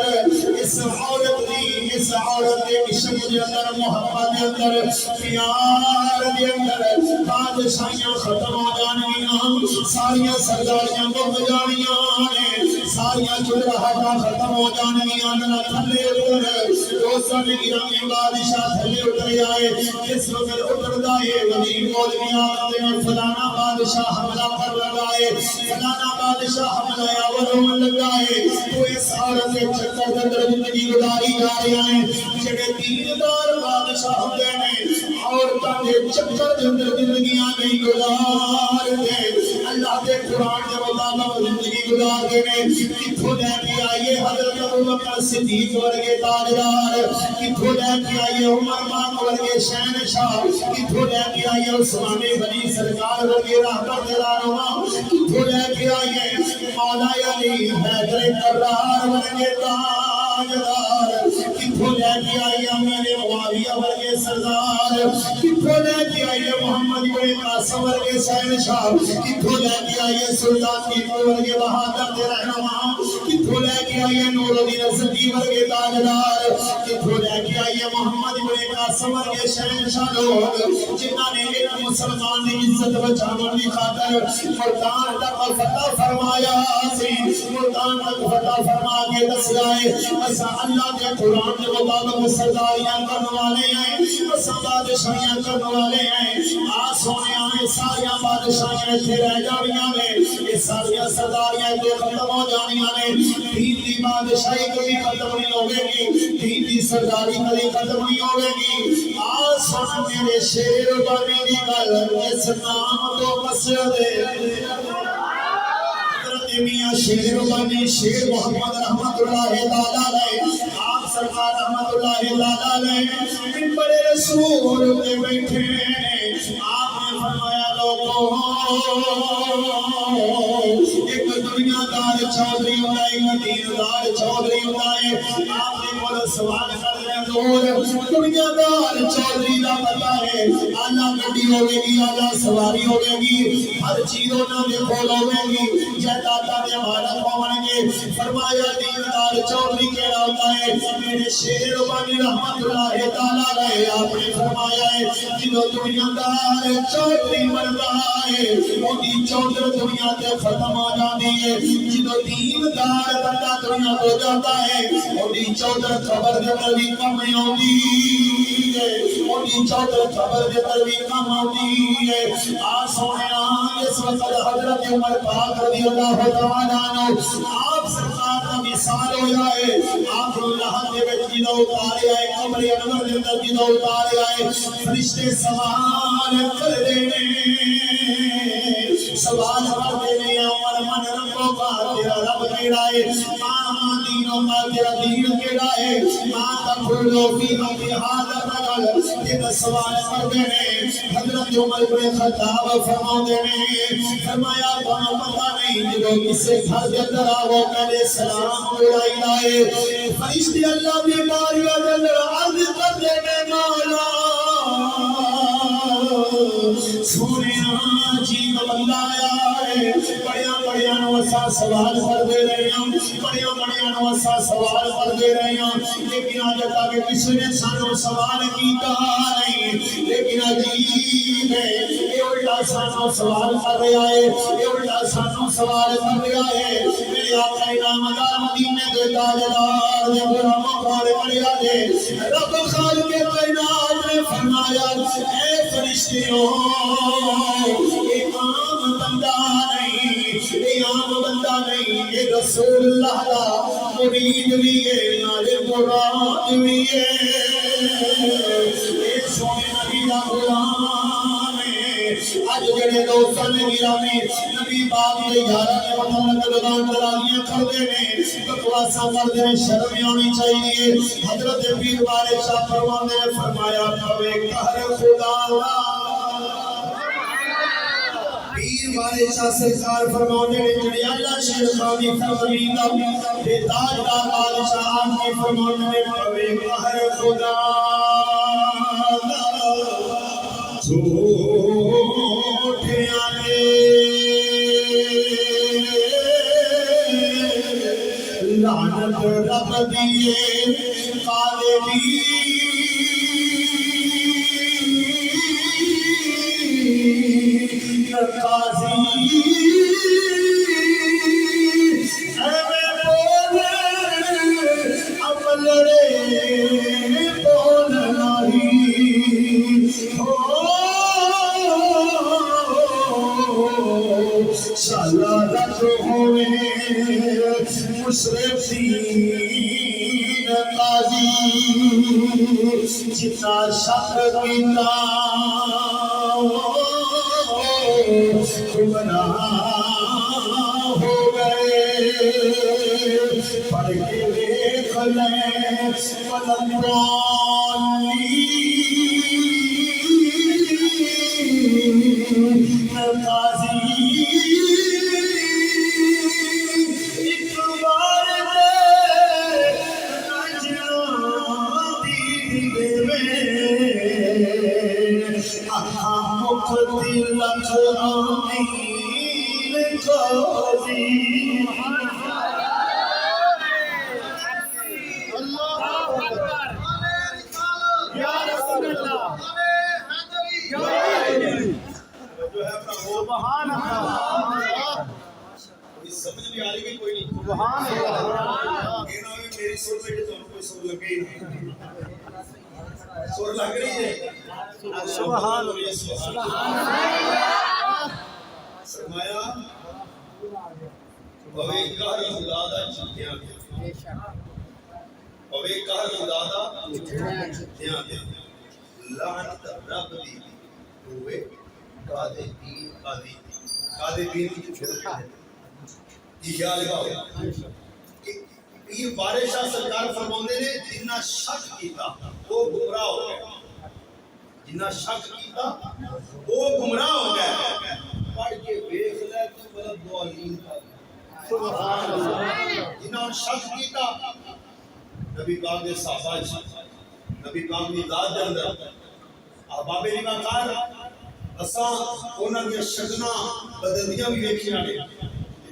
اس عورت کے عشق کے اندر محبت کے اندر پیار کے اندر بادشاہیاں ختم ہو جانیاں ساریاں سرداریاں مک جانیاں ساریاں چلراہٹاں ختم ہو جانیاں ذرا تھلے ادھر دوستاں نے گرامی بادشاہ تھلے اتر آئے جس وقت اتردا ہے وزیر مولوی آتے ہیں فلانا بادشاہ حملہ کر لگا ہے فلانا بادشاہ حملہ آور لگا ہے تو اس عورت کے چکر کے اندر زندگی گزاری جا رہے ہیں جڑے دیندار بادشاہ ہوتے ہیں عورتاں کے چکر کے اندر زندگیاں نہیں گزارتے اللہ کے قرآن کے مطابق زندگی گزارتے ہیں کتھوں لے کے آئیے حضرت ابوبکر صدیق ورگے تاجدار کتھوں لے کے آئیے عمر پاک ورگے شہنشاہ کتھوں لے کے آئیے عثمان غنی سرکار ورگے رہبر دلانما کتھوں لے کے آئیے مولا علی حیدر کرار ورگے تاجدار کتھوں لے کے آئیے امیر معاویہ ورگے سردار کتھوں لے کے آئیے محمد بن قاسم ورگے شہنشاہ کتھوں لے کے آئیے سلطان ٹیپو ورگے بہادر رہنما کتھوں لے کے آئیے نور الدین زکی ورگے تاجدار کتھوں لے کے آئیے محمد بن قاسم ورگے شہنشاہ لوگ جنہاں نے ایک مسلمان کی عزت بچانے کی خاطر ملتان تک فتح فرمایا سی ملتان تک فتح فرما کے دسیا ہے ایسا اللہ کے قرآن کے مطابق سرداریاں کرنے والے ہیں ایسا بادشاہیاں کرنے والے ہیں آ سونے آئے ساریاں بادشاہیاں تھے رہ جانیاں میں یہ ساریاں سرداریاں کے ختم ہو جانیاں میں دین دی بادشاہی کبھی ختم نہیں ہوگے گی دین دی سرداری کبھی ختم نہیں ہوگے گی آ سونے میرے شیر بانی دی گل اس نام تو مسجد میاں شیر بانی شیر محمد رحمت اللہ تعالیٰ علیہ آپ سرکار رحمت اللہ تعالیٰ علیہ منبر رسول پہ بیٹھے آپ نے فرمایا لوگوں ایک دنیا دار چودھری ہوتا ہے ایک دیندار چودھری ہوتا ہے آپ نے بولا سوال کر رہے دور دنیا دار چودھری کا پتا ہے آلہ گڈی ہوگے گی آلہ سواری ہوگے گی ہر چیز ہونا دے کھول ہوگے گی جائداداں دے مالک ہونے گے فرمایا دیندار چودھری کہنا ہوتا ہے میرے شیر بانی رحمت اللہ تعالیٰ علیہ آپ نے فرمایا ہے جنہوں دنیا دار چودھری مردا ہے وہی چودھر دنیا تے ختم ہو جاتی ہے جنہوں دیندار بندہ دنیا ہو جاتا ہے وہی چودھر خبر دے پر بھی کم ہوتی ہے وہی چودھر خبر دے پر بھی کم ہوتی ہے آ سونے اس وقت حضرت عمر پاک رضی اللہ تعالیٰ عنہ آپ سرکار کا مثال ہو جائے آپ اللہ دے وچ جدوں اتارے آئے قبر انور دے اندر جدوں اتارے آئے فرشتے سوال کر دینے سوال کرتے ہیں عمر من ربوں کا تیرا رب کیڑا ہے ماں دینوں کا تیرا دین کیڑا ہے ماں تقولو فی امر ھذا الرجل یہ سوال کرتے ہیں حضرت عمر بن خطاب فرماتے ہیں فرمایا تمہیں پتہ نہیں جدوں کسی گھر کے اندر آؤ پہلے سلام اڑائی لائے فرشتے اللہ میں باریاں کے اندر عرض کرتے ہیں مولا سونے عجیب بندہ آیا ہے بڑیاں نوسا سوال کر دے رہے ہیں بڑیاں نوسا سوال کر دے رہے ہیں لیکن آج تک کسی نے سانو سوال کیتا نہیں لیکن عجیب ہے یہ الٹا سانو سوال کر رہا ہے یہ الٹا سانو سوال کر رہا ہے میرے آقا نامدار مدینے کے تاجدار دے غلاموں والے بڑیا دے رب خالق کائنات نے فرمایا اے فرشتیوں عام بندہ نہیں عام بندہ نہیں یہ رسول اللہ کا مرید بھی ہے نالے مراد بھی ہے یہ سونے نبی کا غلام ہے آج جڑے دوستاں نے گرامی نبی باپ کے یاراں نے وطن دکان دلالیاں کردے نے بکواساں کردے نے شرم ہونی چاہیے حضرت پیر والے شاہ فرماندے نے فرمایا پوے قہر خدا پیر والے شاہ سرکار فرمانے نے جڑیالہ شیر خانی فرمین بے تاجدار بادشاہ کی فرمانے نے پوے قہر خدا جھوٹیاں نے لعنت رب دیے کالے قاضی میں بولے اب لڑے بول نہیں شالا رکھ ہوئے مشرفین قاضی جتنا شک کیتا گمراہ ہو گئے پڑھ کے دیکھ لیں قلم قاضی ایک بار مکھتی لکھ آمین قاضی یا رسول اللہ سبحان اللہ سمجھ نہیں آ رہی کہ کوئی نہیں سبحان اللہ میری سر پہ تو کوئی سر لگ گئی سر لگ رہی ہے سبحان سرمایا بھوے کہر خدا دا جھٹیاں دے بھوے کہر خدا دا جھٹیاں دے لعنت رب دی ہوئے قاضی دین کی چھوڑ یہ خیال لگاؤ پیر بارے شاہ سرکار فرماندے نے جنہ شک کیتا وہ گمراہ ہو گیا جنہ شک کیتا وہ گمراہ ہو گیا پڑھ کے دیکھ لے تو بلد دوالین کا سبحان اللہ جنہ شک کیتا نبی پاک نے صحابہ نبی پاک نے ذات دے اندر احباب ایمان کار اساں انہاں دی شکنا بدلیاں بھی ویکھیاں نے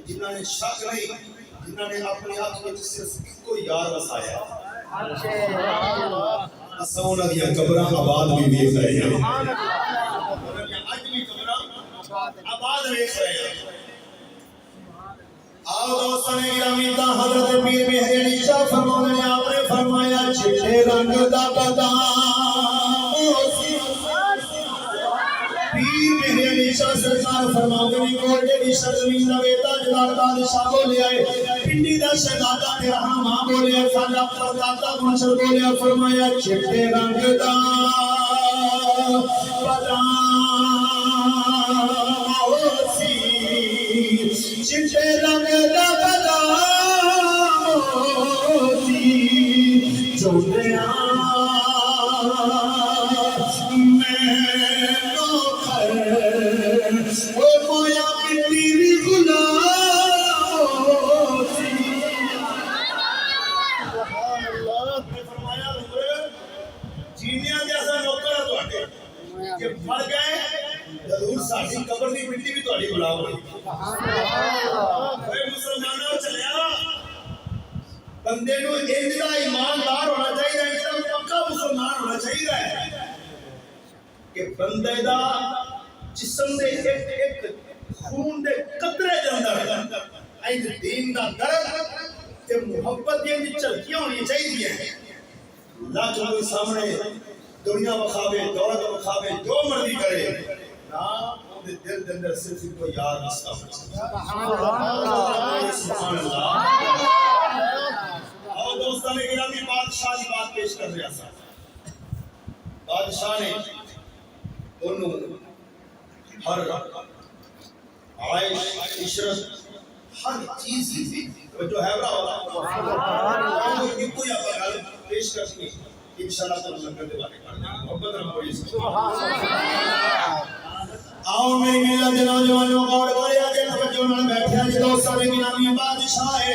جنہاں نے شک نہیں جنہاں نے اپنے ہاتھ وچ صرف ایکو یار وسایا اساں انہاں دی قبراں آباد بھی ویکھ رہے ہیں اج بھی قبراں آباد ویکھ رہے ہیں آؤ دوستان گرامی دا حضرت پیر مہر علی شاہ فرمانے نے آپ نے فرمایا چٹے رنگ دا بادام پیر مہر علی شاہ سرکار فرمانے نے گولڈے دی سرزمین دا بیٹا جلال بادشاہ بولے آئے پنڈی دا شہزادہ تیرا ماں بولے ساڈا پردادا مشر بولے فرمایا چٹے رنگ دا بادام چٹے رنگ دا بادام چوندیاں میں نوکر وہ مویا مٹی بھی غلام فرمایا جینیاں جیسا نوکر ہے تواڈے کہ مر گئے ضرور ساڈی قبر دی مٹی بھی تواڈی غلام ہوئی مسلمانوں چلیا بندے نو انج دا ایماندار ہونا چاہیے انج دا پکا مسلمان ہونا چاہیے کہ بندے دا جسم دے ایک خون دے قطرے دے اندر انج دین دا درد تے محبت دی انج چلکیاں ہونی چاہیے لاکھ لوگ سامنے دنیا بخاوے دولت بخاوے جو مرضی کرے نا دے دل دے اندر صرف کوئی یار مسئلہ سبحان اللہ اور دوستان گرامی بادشاہ کی بات پیش کر رہا تھا بادشاہ نے انہوں ہر عائش عشرت ہر چیز کی جو ہے وہ کوئی آپ کا پیش کر سکیں انشاءاللہ تعالی لنگر دے بارے کرنا محبت رب پڑی آؤ میری ملت کے نوجوانوں غور کریا جے توجہ نال بیٹھیا جے دوستاں نے گرامی بادشاہ ہے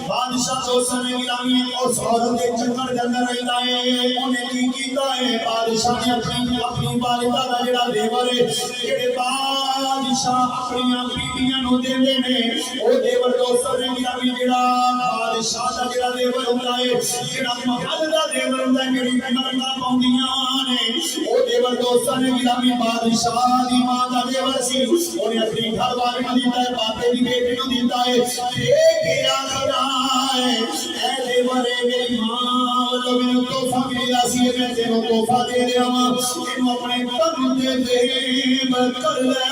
بادشاہ دوستاں نے گرامی اس عورت کے چکر دے اندر رہندا ہے انہیں کی کیتا ہے بادشاہ نے اپنی والدہ دا جڑا دیور ہے جڑے بادشاہ اپنی بیویاں نو دیندے نے او دیور دوستاں نے گرامی جڑا بادشاہ دا جڑا دیور ہوندا ہے جڑا محل دا دیور ہوندا ہے جڑی مرنا پاؤندیاں نے او دیور دوستاں نے گرامی بادشاہ دی ماں دا دیور سی انہیں اپنی گھر والی نو دیتا ہے باپے دی بیٹی نو دیتا ہے ایک آخر آئے اے دیور میری ماں لو میں تحفہ ملا سی میں تینوں تحفہ دے دیا ماں انہوں اپنے تن دے دے کر لے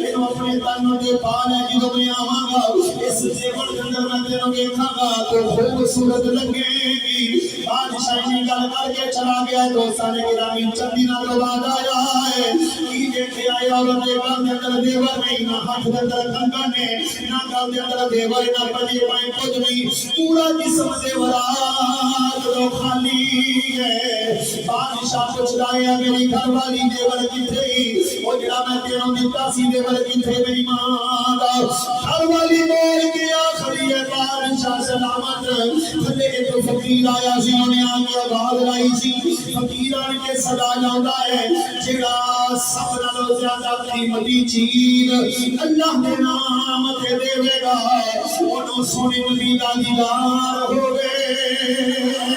انہوں اپنے تن دے پالے جدو میں آواں گا اس دیور جندر میں تینوں دیکھاں گا تو خوبصورت لگے گی بادشاہ نے گل کر کے چلا گیا دوستاں نے گرامی چندی نہ تو بعد آیا ہے کی دیکھے آئے عورت دے گل دے اندر دیور نہیں نہ ہاتھ دے اندر کنگن نے نہ گل دے اندر دیور نہ پجے پائیں کچھ نہیں پورا جسم دیورات تو خالی ہے بادشاہ پوچھ رہا ہے میری گھر والی دیور کتھے وہ جڑا میں تینوں دیتا سی دیور کتھے میری ماں دا گھر والی بول کے آخری ہے بادشاہ سلامت تھلے تو فقیر آیا سی انہیں آگے آواز لائی سی فقیر آن کے صدا جاندہ ہے جڑا سب نالوں زیادہ قیمتی چیز اللہ کے نام تے دے گا انہوں سونے نبی دا دیدار ہوئے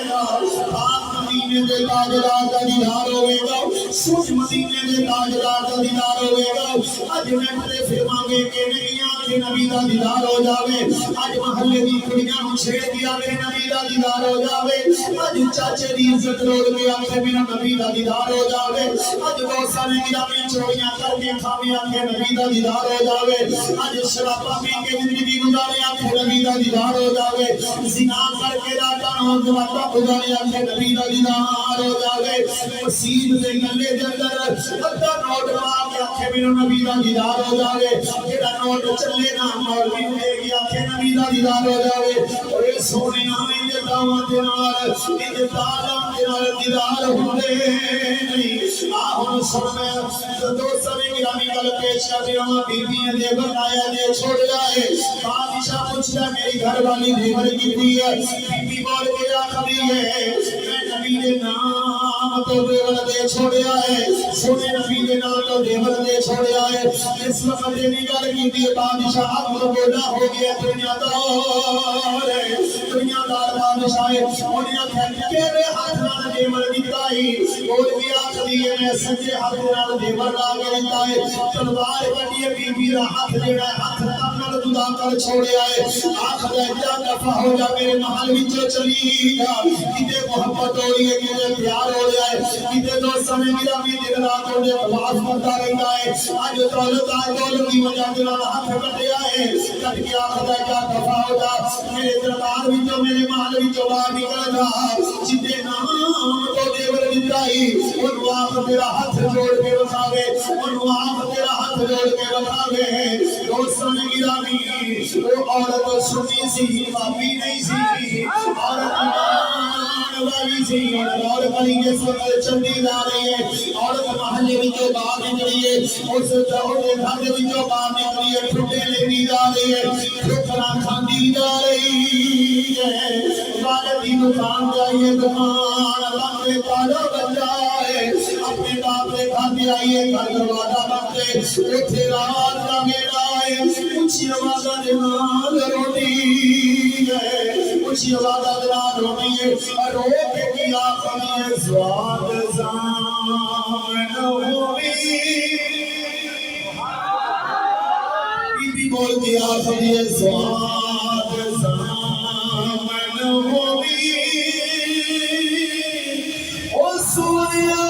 گا پاک مدینے دے تاجدار دا دیدار ہوئے گا سوچ مدینے دے تاجدار دا دیدار ہوئے گا اج میں تے فرماں گے کہ نہیں آنکھیں نبی دا دیدار ہو جاوے اج محلے دی کڑیاں نو چھیڑ دیا میرے نبی دا دیدار ہو جاوے اج چاچے دی عزت روڑ کے آنکھیں میرا نبی دا دیدار ہو جاوے اج بہت سارے گرامی چوریاں کر کے کھاوے آنکھیں نبی دا دیدار ہو جاوے اج شراباں پی کے زندگی گزارے آنکھیں نبی دا دیدار ہو جاوے زنا کر کے راتاں نوجواناں گزارے آنکھیں نبی دا دیدار ہو جاوے مسجد دے گلے دے اندر ادھا نوٹ پا کے آنکھیں میرا نبی دا دیدار ہو جاوے جڑا نوٹ چلے نا مولوی دے گی آنکھیں نبی دا دیدار ہو جاوے اور یہ سونے آمیں دے دعوان دے نال انجھے تعلم دے نال دیدار ہوندے نہیں آہن سن میں دوستہ میں گرامی کل پیش کر دیا ہوں بی بی دے بنایا دے چھوڑ جائے بادشاہ پوچھتا میری گھر والی دیور کتنی ہے بی بی بول کے آخری ہے میں نبی دے نام تو دیور دے چھوڑیا ہے سونے نبی دے نام تو دیور دے چھوڑیا ہے اس وقت دے نگل کی دی بادشاہ اب بولا ہو گیا دنیا دار ہے دنیا دار بادشاہ ہے انہیں کہتے ہاتھ نال دیور دیتائی بول کے آخری ہے میں سجے ہاتھ نال دیور لاغے دیتائی تلوار کٹی بی بی را ہاتھ جڑا ہاتھ تاکل جدا کر چھوڑے آئے آخر جا دفع ہو جا میرے محل وچوں چلی جا کتے محبت ہو رہی ہے کتے پیار ہو رہا ہے کتے دوستاں نے میرا بھی دن رات ہو جائے آواز کرتا رہتا ہے آج دولت کی وجہ سے ہاتھ کٹے آئے کٹ کے آخر جا دفع ہو جا میرے دربار وچوں میرے محل وچوں باہر نکل جا جتے نام تو دیور دیتائی ان آخر تیرا ہاتھ جوڑ کے بتاوے ان آخر تیرا ہاتھ جوڑ کے بتاوے دوستاں نے گرامی وہ عورت سنی سی پاپی نہیں سی عورت ایمان والی سی اور بڑی کے سوال چندی جا رہی ہے عورت محلے میں جو باہر نکلی ہے اس چاہتے گھر میں جو باہر نکلی ہے ٹھوٹے لیتی جا رہی ہے ٹھوکرا کھاندی جا رہی ہے والدی دکان جائیے دکان لمبے تالا بن جائے اپنے باپ نے کھاندی آئیے گھر دروازہ بنتے اتھے رات کا میرا ہے اونچی آوازہ دنال روٹی ہے اونچی آوازہ دنال روٹی ہے روکے کی آخری ہے سواد زان ہوئی بی بی بول کی آخری ہے سواد زان ہوئی او سویا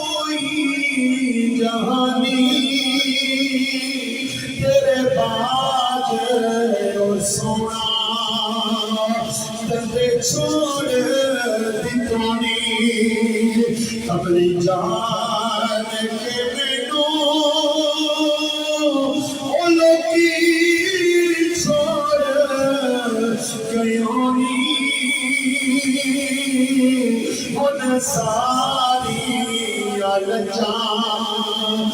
کوئی جہانی تیرے باج اور سونا دندے چھوڑ دکھانی اپنی جان کے مینو او لوکی چھوڑ گیونی ان ساری الجان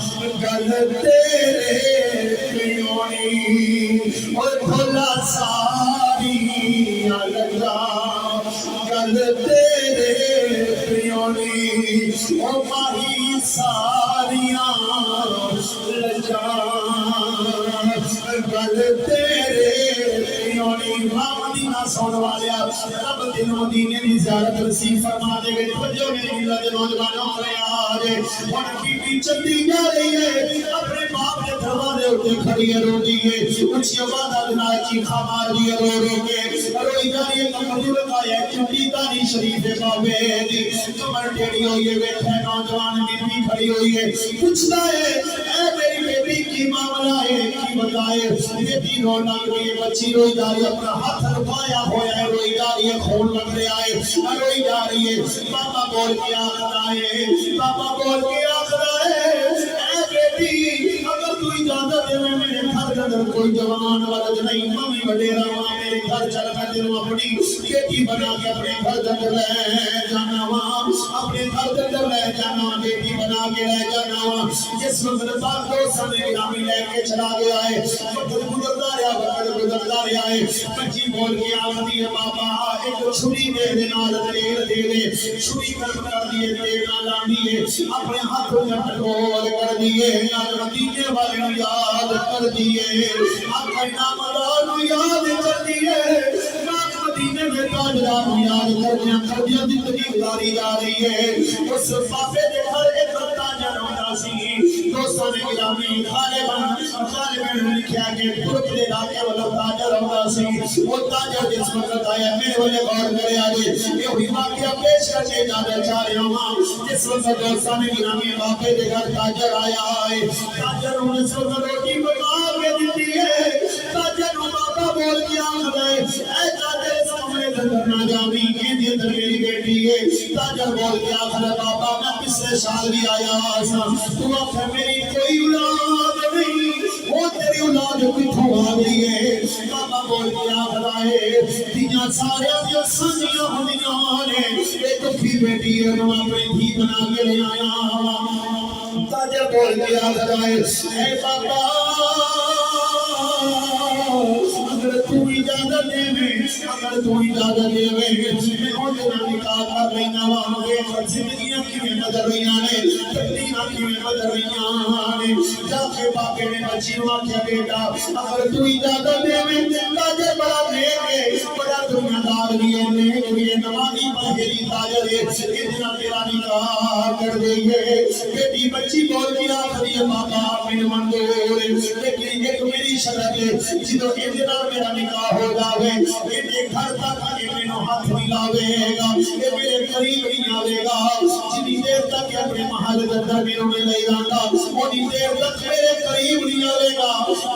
اور بھولا ساری لگا گل تیرے پیونی او ماہی ساریاں لجا گل تیرے پیونی ماں مدینہ سون والیا رب دل مدینے دی زیارت نصیب فرما دے گے جو میری ملت نوجوانوں کرے آجے اور بی بی چلتی جا رہی ہے اپنے باپ کے دروازے اٹھے کھڑی ہے رو دیئے اچھی آواز آدھنا چیخا مار دیئے رو رو کے روئی جا رہی ہے کمزور کھایا چمٹی تاری شریف بابے دی کمر ٹیڑی ہوئی ہے بیٹھے نوجوان بی بی کھڑی ہوئی ہے پوچھتا ہے اے میری بیٹی کی معاملہ ہے کی بتائے بیٹی رونا ہوئی ہے بچی روئی جا رہی ہے اپنا ہاتھ رکھایا ہویا ہے روئی جا رہی ہے خون لگ رہا ہے روئی جا رہی ہے بابا بول کے آخر آئے بابا بول کے آخر آئے اے بیٹی اگر تو اجازت دے میں میرے گھر کے اندر کوئی جوان ولد نہیں ممی وڈیرا وہاں میرے گھر چل کر تیروں اپنی بیٹی بنا کے اپنے گھر کے اندر لے جانا وہاں اپنے گھر کے اندر لے جانا بیٹی بنا کے لے جانا وہاں جس وقت پاک دوست نے گرامی لے کے چلا گیا ہے وقت گزرتا رہا ہے بچی بول کے آخری ہے بابا ایک چھری دے نال تیر دے دے چھری کر دیے تیر نال آنیے اپنے ہاتھوں میں ٹکول کر دیے نال مدینے والے یاد کر دیے اپنے نام اللہ یاد کر دیے مدینے میں تاجدار یاد کر دیا زندگی گزاری جا رہی ہے اس بابے دے گھر ایک تاجر ہوتا سی دوستوں نے گرامی غالباً لکھیا کہ پورے علاقے والا تاجر ہوتا سی وہ تاجر جس وقت آیا میرے والے غور کرے آجے یہ ہوئی واقعہ پیش کرنے جانا چاہ رہے ہوں جس وقت دوستوں نے گرامی بابے دے گھر تاجر آیا ہے تاجر انہیں اس وقت روٹی بنا کے دیتی ہے تاجر بابا بول کے آخر ہے اے تاجر اس کمرے اندر نہ جامی یہ اندر میری بیٹی ہے تاجر بول کے آخر ہے بابا میں پچھلے سال بھی آیا سا تو آخر میری کوئی اولاد نہیں وہ تیری اولاد کتھوں آ گئی ہے بابا بول کے آخر ہے تیجا سارے جو سنیاں ہوندیاں نے ایک بھی بیٹی ہے وہ اپنی دھی بنا کے لے آیا تاجر بول کے آخر ہے اے بابا اگر تو اجازت دے میں ہوندنا نکاح کر لینا وہاں زندگیاں کی میں بدل رہیاں نے تکلیفاں کی میں بدل رہیاں نے جا کے باپے نے بچی ہوا کیا بیٹا اگر تو اجازت دے میں تاجر بڑا نیک ہے بڑا دنیا دار بھی ہے نیک بھی ہے نمازی پہلی تاجر ہے اتنا تیرا نکاح کر دیں گے بیٹی بچی بول دیا آخری بابا میں منظور لیکن ایک میری شرط ہے جدو اتنا میرا نکاح ہو جاوے میرے گھر تک آگے میں ہاتھ ملاوے گا یہ میرے قریب نہیں آوے گا جنی دیر تک اپنے محل اندر میروں میں لے جانا انہی دیر تک میرے قریب نہیں آوے گا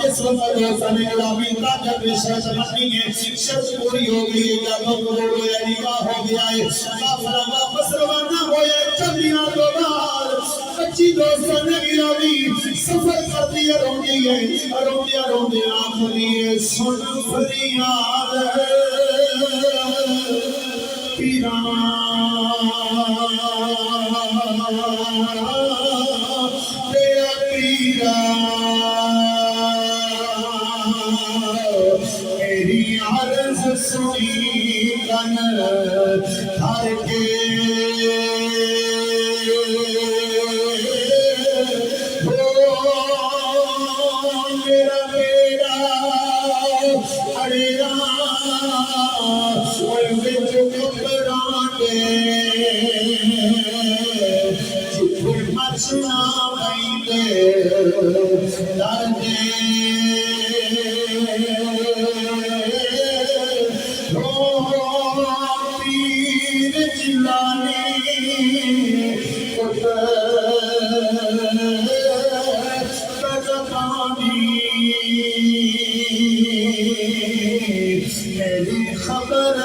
اس وقت دوستہ نے گرامی تاجر میں شرط رکھنی ہے شرط پوری ہو گئی ہے یا مقبول ہویا نکاح ہو گیا ہے کافر واپس روانہ ہویا چندیاں دو بار بچی دوستہ نے گرامی سفر کر دیا روندی ہے روندی آخری ہے سن فریاد پیران تیرا پیران میری عرض سنی کن ہر کے میرا بیڑا اڑیا اور بچ کپرانے جتھے مچنا بائندے دردے پیر چلانے میری خبر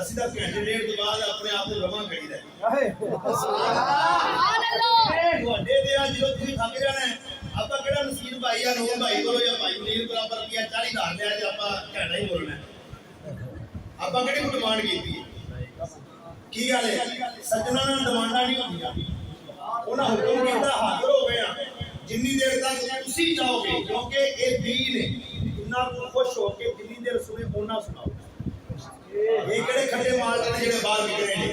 ਅਸੀਂ ਤਾਂ ਘੰਟੇ ਡੇਢ ਤੋਂ ਬਾਅਦ ਆਪਣੇ ਆਪ ਨੂੰ ਰਵਾਂ ਕਰੀਦਾ ਤੁਹਾਡੇ ਤੇ ਆ ਜਦੋਂ ਤੁਸੀਂ ਥੱਕ ਜਾਣਾ ਆਪਾਂ ਕਿਹੜਾ ਨਸੀਬ ਭਾਈ ਆ ਨੂਰ ਭਾਈ ਕੋਲੋਂ ਜਾਂ ਭਾਈ ਮੁਨੀਰ ਕੋਲੋਂ ਆਪਾਂ ਰੁਪਿਆ 40,000 ਲਿਆ ਜੇ ਆਪਾਂ ਘੰਟਾ ਹੀ ਬੋਲਣਾ ਆਪਾਂ ਕਿਹੜੀ ਕੋਈ ਡਿਮਾਂਡ ਕੀਤੀ ਹੈ ਕੀ ਗੱਲ ਹੈ ਸੱਜਣਾ ਨਾਲ ਡਿਮਾਂਡਾਂ ਨਹੀਂ ਹੁੰਦੀਆਂ ਉਹਨਾਂ ਹੁਕਮ ਕੀਤਾ ਹਾਜ਼ਰ ਹੋ ਗਏ ਆ ਜਿੰਨੀ ਦੇਰ ਤੱਕ ਤੁਸੀਂ ਜਾਓਗੇ ਕਿਉਂਕਿ ਇਹ ਦੀਨ ਹੈ ਜਿੰਨਾ ਖੁਸ਼ ਹੋ ਕੇ ਜਿੰਨੀ ਦੇਰ ਸੁਣੇ ਉਹਨਾਂ ਸੁਣਾਓ ਇਹ ਕਿਹੜੇ ਖੱਡੇ ਮਾਲ ਜਿਹੜੇ ਬਾਹਰ ਨਿਕਲੇ ਨੇ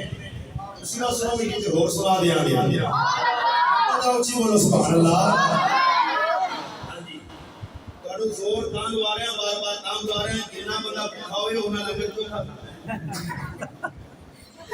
ਤੁਸੀਂ ਨਾ ਸੁਣੋ ਵੀ ਕਿਤੇ ਹੋਰ ਸੁਣਾ ਦਿਆਂਗੇ ਪਤਾ ਉੱਚੀ ਬੋਲੋ ਸੁਭਾਨ ਅੱਲਾਹ ਹਾਂਜੀ ਤੁਹਾਨੂੰ ਜ਼ੋਰ ਤਾਂ ਲਵਾ ਰਿਹਾ ਬਾਰ-ਬਾਰ ਤਾਂ ਲਵਾ ਰਿਹਾ ਜਿੰਨਾ ਬੰਦਾ ਭੁੱਖਾ ਹੋਵੇ ਉਹਨਾਂ ਲੰਗਰ ਕਿਉਂ ਖਾਂਦਾ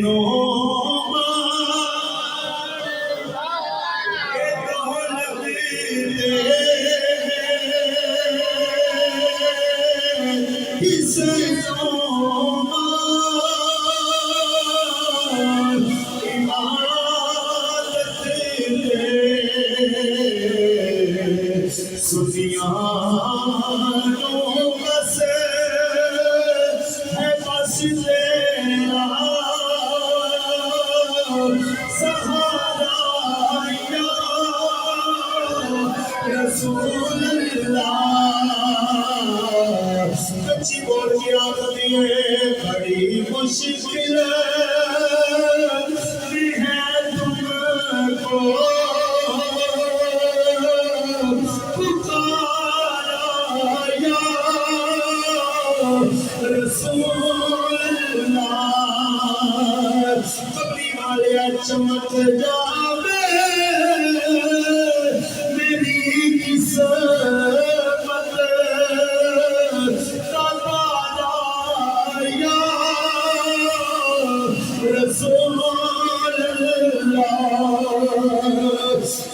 no زینا سہارا یا رسول اللہ کچی بول کے آخری ہے بڑی مشکل بھی ہے تم کو پکارا یا رسول اللہ کبھی والے چمک جاوے میری قسمت کا تارا یا رسول اللہ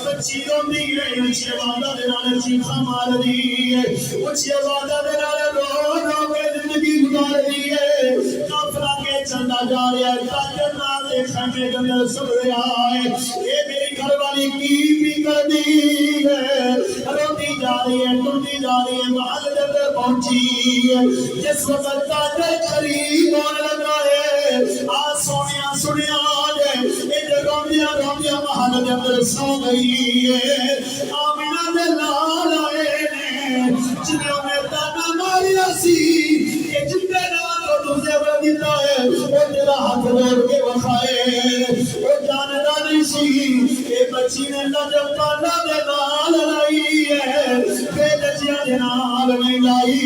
بچی روندی ہے اچھی آوازاں دے نال چیخاں مار دی ہے اچھی آوازاں دے نال رو رو کے زندگی گزار دی ہے کافلا کے چندا جا رہا ہے تاجر نال دے خیمے کے اندر سن رہا ہے اے میری گھر والی کی بھی کر دی ہے روتی جا رہی ہے ٹوٹی جا رہی ہے محل دے اندر پہنچی ہے جس وقت تاجر قریب ہونے لگا ہے آ سونیا سنیا جے روندیاں روندیاں محل دے اندر سو گئی ہے آمینہ دے لال آئے نے جنہوں نے تانا ماریا سی کہ جتنے نام کو تجھے دیتا ہے وہ تیرا ہاتھ روڑ کے وکھائے وہ جانتا نہیں سی کہ بچی نے لجب پالا دے نال لائی ہے بے لجیاں دے نال نہیں لائی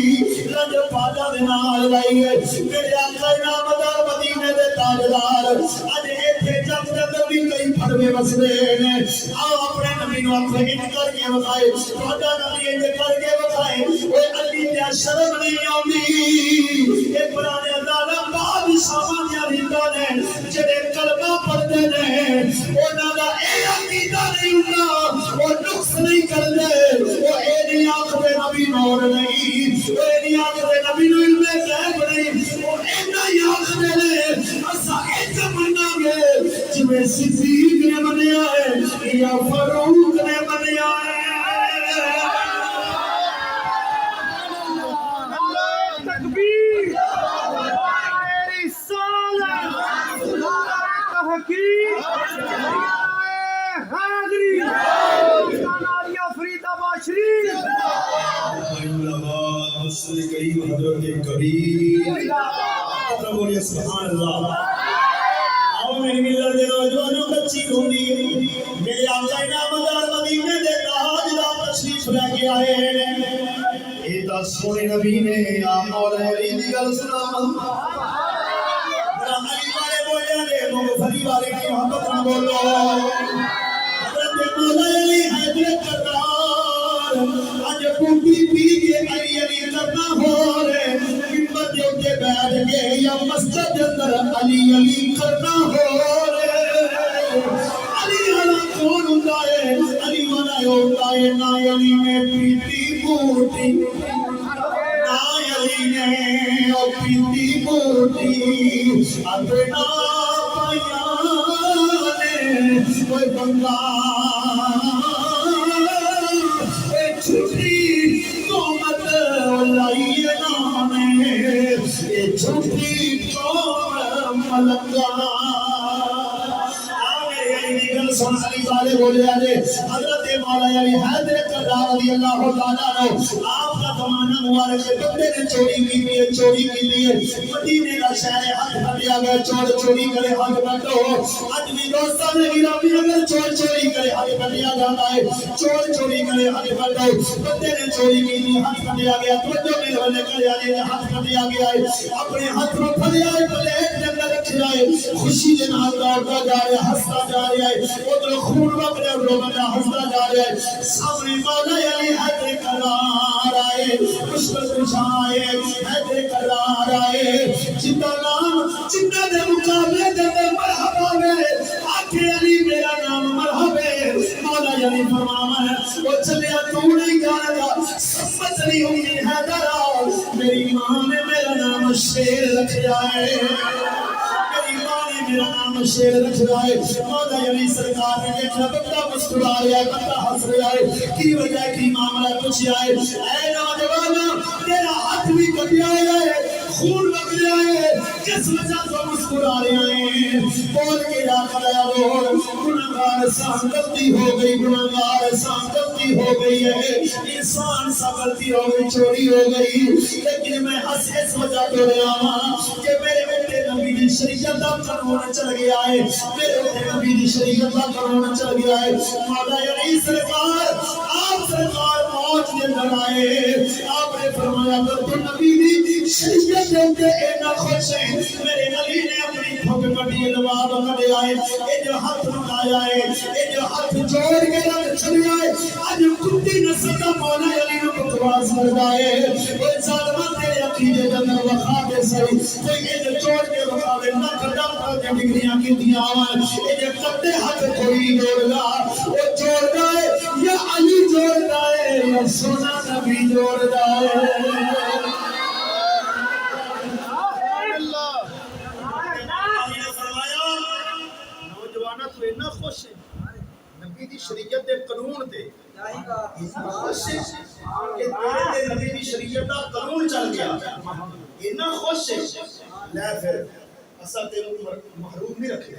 لجب پالا دے نال لائی ہے میرے آقا نامدار مدینے دے تاجدار اج ایتھے جگ دے اندر بھی کئی پھڑوے وسدے نے آؤ اپنے نبی نو آکھو انج کر کے وکھائے تہاڈا نبی انج کر کے وکھائے اوے علی تے شرم نہیں آوندی اے پرانے ظالم بادشاہاں دیاں ریتاں نے جڑے کلمہ پڑھدے نے انہاں دا اے عقیدہ نہیں ہوندا او نقص نہیں کردے او اے نہیں آکھدے نبی نور نہیں او اے نہیں آکھدے نبی نو علم غیب نہیں او اینا ہی آکھدے نے اساں انج مننا گے جویں صدیق نے منیا ہے یا فاروق نے منیا ہے تکبیر رسالت تحقیق حاضری ناریہ فرید آباد شریف رسول کریم حضرت کبیر بولیے سبحان اللہ آؤ میری ملت دے نوجوانوں بچی روندی میرے آقا نامدار مدینے دے تاجدار تشریف لے کے آئے اے تا سونے نبی نے آ مولا علی دی گل سنا ذرا علی والے بولے نے مغفری والے کی محبت نہ بولو حضرت مولا علی حیدر کرار اج بوٹی پی کے علی علی کرنا ہو رہے ممبر دے اوتے بیٹھ کے یا مسجد دے اندر علی علی کرنا ہو رہے علی والا کون ہوندا ہے علی والا ہوندا ہے نا علی نے پیتی بوٹی نا علی نے او پیتی بوٹی اپنا پایا نے کوئی بندہ چھٹی قومت لائی نامے یہ چھٹی قوم ملکہ سن علی والے بولے آجے حضرت مولا علی حیدر کرار رضی اللہ تعالیٰ عنہ آپ کا زمانہ مبارک کے بندے نے چوری کی ہے مدینے کا شہر حق بھٹیا گیا چوری کرے حق بھٹو آج بھی دوستان گرامی اگر چوری کرے حق بھٹیا جاتا ہے چوری کرے حق بھٹو بندے نے چوری کی حق بھٹیا گیا توجہ میں ہونے کرے آجے حق بھٹیا گیا ہے اپنے ہاتھ میں پھلیا ہے پلیٹ جنگل رکھ جائے خوشی جنہاں دوڑتا جا رہے ہستا جا رہے ہیں ادھر خون وقت رومنا ہستا جا رہے ہیں سامنے مولا علی حیدر کرار آئے مشکل کشائے حیدر کرار آئے جتنا نام جتنا دے مقابلے دے مرحبا میں آکھے علی میرا نام مرحبا مولا علی فرماما ہے وہ چلیا تو نہیں جانا گا سمت نہیں ہوئی حیدر میری ماں نے میرا نام شیر رکھ جائے میرا نام شیر رکھ رہا ہے مولا علی سرکار نے دیکھا بندہ مسکرا رہا ہے بندہ ہنس رہا ہے کی وجہ کی معاملہ پوچھا ہے اے نوجوان مولا تیرا ہاتھ بھی کٹیا ہے خون لگ رہا ہے کس وجہ تو مسکرا رہے ہیں بول کے آخر بول گناہگار سان غلطی ہو گئی گناہگار سان غلطی ہو گئی ہے انسان سا غلطی ہو گئی چوری ہو گئی لیکن میں ہنس اس وجہ تو رہا ہوں کہ میرے بیٹے نبی دی شریعت دا قانون چل گیا ہے میرے بیٹے نبی دی شریعت دا قانون چل گیا ہے مولا علی سرکار آپ سرکار موت دے اندر آئے آپ نے فرمایا اگر تو نبی دی شریعت دے اندر اینا خوش ہے میرے نبی نے اپنی پھوک کٹی لباب کٹے آئے اے جو ہاتھ ملایا ہے اے جو ہاتھ جوڑ کے رکھ چھڑیا ہے آج کتی نسل کا مولا علی نے بکواس کرتا ہے کوئی ظالمان تیرے عقیدے کے اندر وقا دے سری کوئی اے جو جوڑ کے وقا دے نہ کھڑا کر کے ڈگریاں کی دیا آوان اے جو کتے ہاتھ کوئی جوڑ گا وہ جوڑ گئے یا علی جوڑ گئے یا سونا نبی جوڑ گئے نوجوانہ تو اتنا خوش ہے نبی دی شریعت دے قانون تے اتنا خوش ہے کہ تیرے تے نبی دی شریعت دا قانون چل گیا اتنا خوش ہے لے پھر اسا تینو محروم نہیں رکھے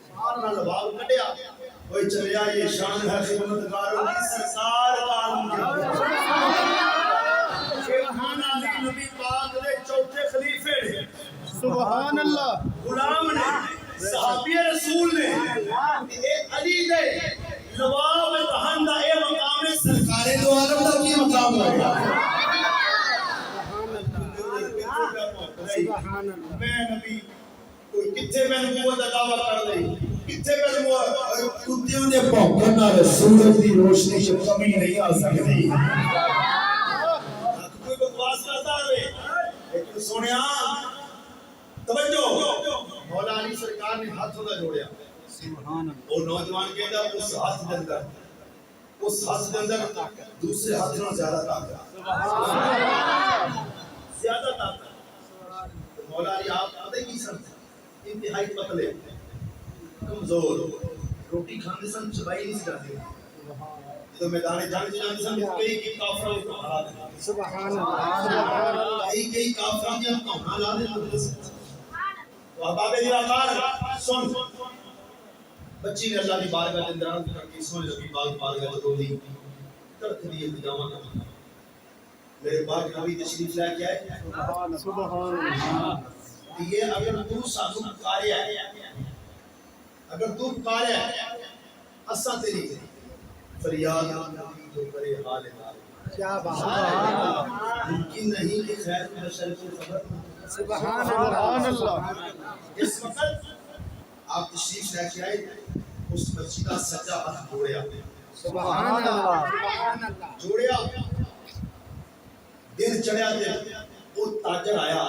سارا لباب کٹیا کوئی چلیا یہ شان ہے خدمتگاروں کی سرکار کا عالم سبحان اللہ نبی پاک دے چوتھے خلیفے نے سبحان اللہ غلام نے صحابی رسول نے اے علی دے نواب تہن دا اے مقام ہے سرکار دو عالم دا کی مقام ہے سبحان اللہ میں نبی کوئی کتھے میں نبوت دا دعویٰ کر دے کتھے میں نبوت کتیوں نے پوکھن نال سورج دی روشنی سے کمی نہیں آ سکتی کوئی بکواس کرتا ہے لیکن سونیا توجہ مولا علی سرکار نے ہاتھوں کا جوڑیا سبحان اللہ اور نوجوان کہتا اس ہاتھ دے اندر دوسرے ہاتھ نال زیادہ طاقت زیادہ طاقت مولا علی آپ پتہ کی سن انتہائی پتلے کمزور روٹی کھانے سن چبائی نہیں سکتے تو میدان جنگ جانے سن کئی کافروں کو ہرا دے سبحان اللہ کئی کافروں کی ہم لا دے تو احباب دیوار سن بچی نے اللہ کی بارگاہ کے اندر عرض کر کے سونے نبی پاک بارگاہ میں رو دی تڑک دی التجامہ کا میرے پاک نبی تشریف لے کے آئے سبحان اللہ یہ اگر تو سانو پکاریا ہے اگر تو پکاریا ہے اساں تیری فریاد نبی جو کرے حال حال کیا بات ممکن نہیں کہ خیر و شر کو خبر سبحان اللہ اس وقت آپ تشریف لے کے آئے اس بچی کا سجا ہاتھ جوڑیا سبحان اللہ جوڑیا دن چڑھیا دے وہ تاجر آیا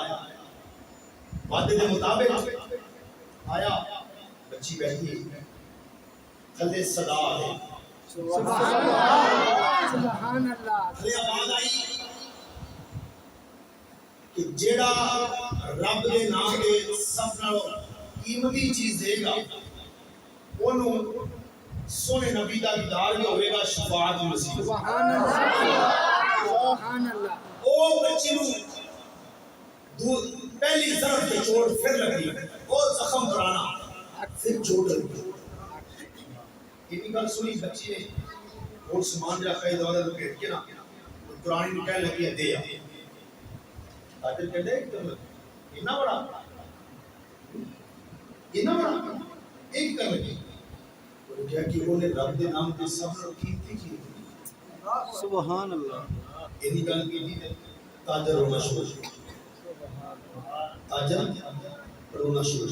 وعدے کے مطابق آیا بچی بیٹھی تھلے صدا ہے سبحان اللہ تھلے آواز آئی کہ جیڑا رب دے نام دے سب نالوں قیمتی چیز دے گا انہوں سونے نبی دا دیدار بھی ہوئے گا شفاعت مسیح سبحان اللہ سبحان اللہ او بچی نو پہلی ضرب کے چوٹ پھر لگی وہ زخم کرانا پھر چوٹ لگی اتنی گل سنی بچی نے اور سامان رکھا ہے دورہ لگے کے نا قرآن میں کہنے لگی ہے دے تاجر کہتے ہیں اتنا بڑا ایک کر لگی کیا کہ انہوں نے رب دے نام کے سب نے کیتی کی سبحان اللہ یعنی گل کی تھی تاجر رونا شروع تاجر رونا شروع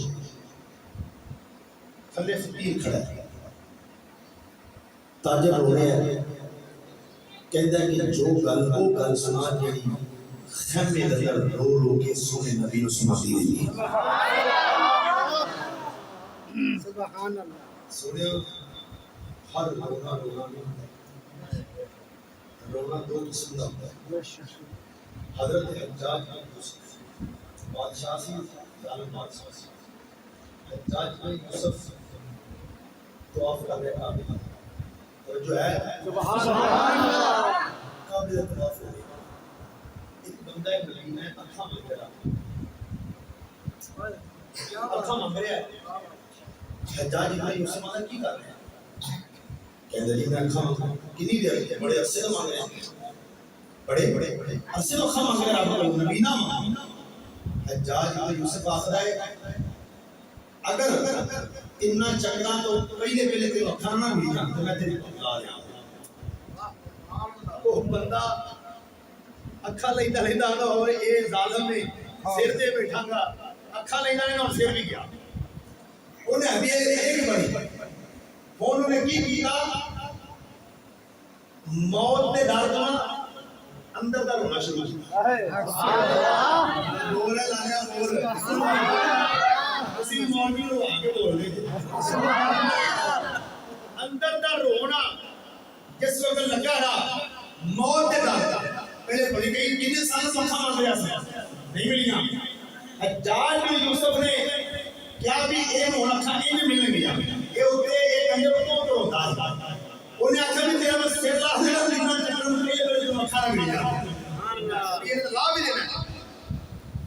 تھلے فقیر کھڑا ہے تاجر رو رہا ہے کہتا ہے کہ جو گل وہ گل سنا جیڑی خیمے دے اندر رو رو کے سونے نبی نو سناتی رہی سبحان اللہ سونے ہر رونا دو قسم کا ہوتا ہے حضرت حجاج بادشاہ سی ظالم بادشاہ سی حجاج میں یوسف طواف کر رہے کعبے اور جو ہے سبحان اللہ کعبے طواف ہو گیا بندہ ملین ہے اکھا منگ رہا اکھا منگ رہا ہے حجاج ابن یوسف مانا کی کر رہے ہیں کہندے جی میں اکھا منگ کنی دیر بڑے عرصے تو مانگ رہے ہیں بڑے عرصے تو اکھا منگ رہا ہے نبی نہ مانگ حجاج ابن یوسف آخر ہے اگر اتنا چنگا تو پہلے تے اکھا نہ ملی جان تو میں تیری پکڑا لیا وہ بندہ اکھا لیندا نہ ہوئے اے ظالم نے سر تے بیٹھا گا اکھا لیندا نے اور سر بھی گیا انہیں ابھی ایک بڑی انہوں نے کی کیتا موت دے ڈر تو اندر دا رونا شروع کیا بول لایا بول اسی مولوی لو آگے بول رہے اندر دا رونا جس وقت لگا رہا موت دے ڈر پہلے بڑی گئی کتنے سال مکھا مار رہا تھا نہیں ملیاں حجاج بن یوسف نے کیا بھی ایم ہونا تھا نہیں بھی ملنے گیا یہ ہوتے ایک انجر کو ہوتا ہے انہیں اچھا بھی تیرا بس سیر لاہ دینا لکھنا چکر ان کے لیے جو مکھا نہ ملیا یہ لا بھی دینا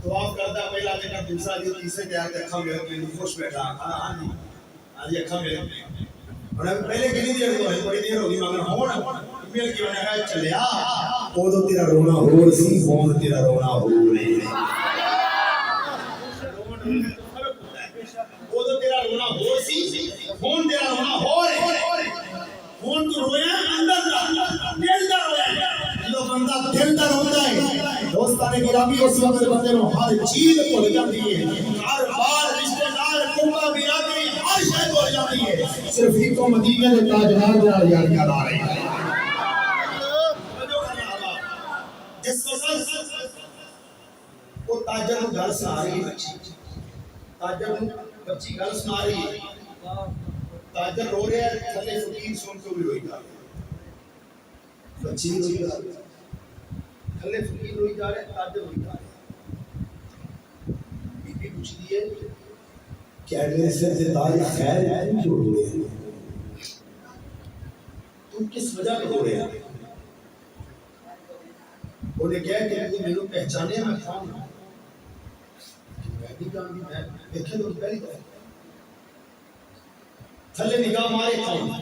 تو آپ کرتا پہلا چکر دوسرا جو تیسرے تیار کے اکھا میرے میں خوش بیٹھا ہاں جی اکھا میرے انہیں پہلے کتنی دیر تو ہے بڑی دیر ہوگی مگر ہون ایمیل کی انہیں کہا چلیا وہ تو تیرا رونا ہو سی فون تیرا رونا ہو رہی وہ تو تیرا رونا ہو سی فون تیرا رونا ہو رہے فون تو رویا اندر دل دا رویا جو بندہ دل دا روتا ہے دوستانے گرامی اس وقت بندے میں ہر چیز بھول جاتی ہے ہر بار رشتہ دار کنبہ برادری ہر شے بھول جاتی ہے صرف ایک کو مدینے کے تاجدار جا یاد آ رہی ہے جس وقت وہ تاجر کو گھر سنا رہی ہے تاجر بچی گل سنا رہی ہے تاجر رو رہا ہے تھلے فقیر سن کے بھی روئی جا رہا بچی روئی جا رہی تھلے فقیر روئی جا رہے تاجر روئی جا رہے بی بی پوچھ دی ہے کیا میرے سر سے تاج خیر ہے کیوں رو رہے ہیں تم کس وجہ پہ رو رہے ہیں انہیں کہا کہ تو میرے پہچانے میں کھاؤں میں بھی جانتی میں دیکھیں تو پہلی طرح تھلے نگاہ مارے کھاؤں میں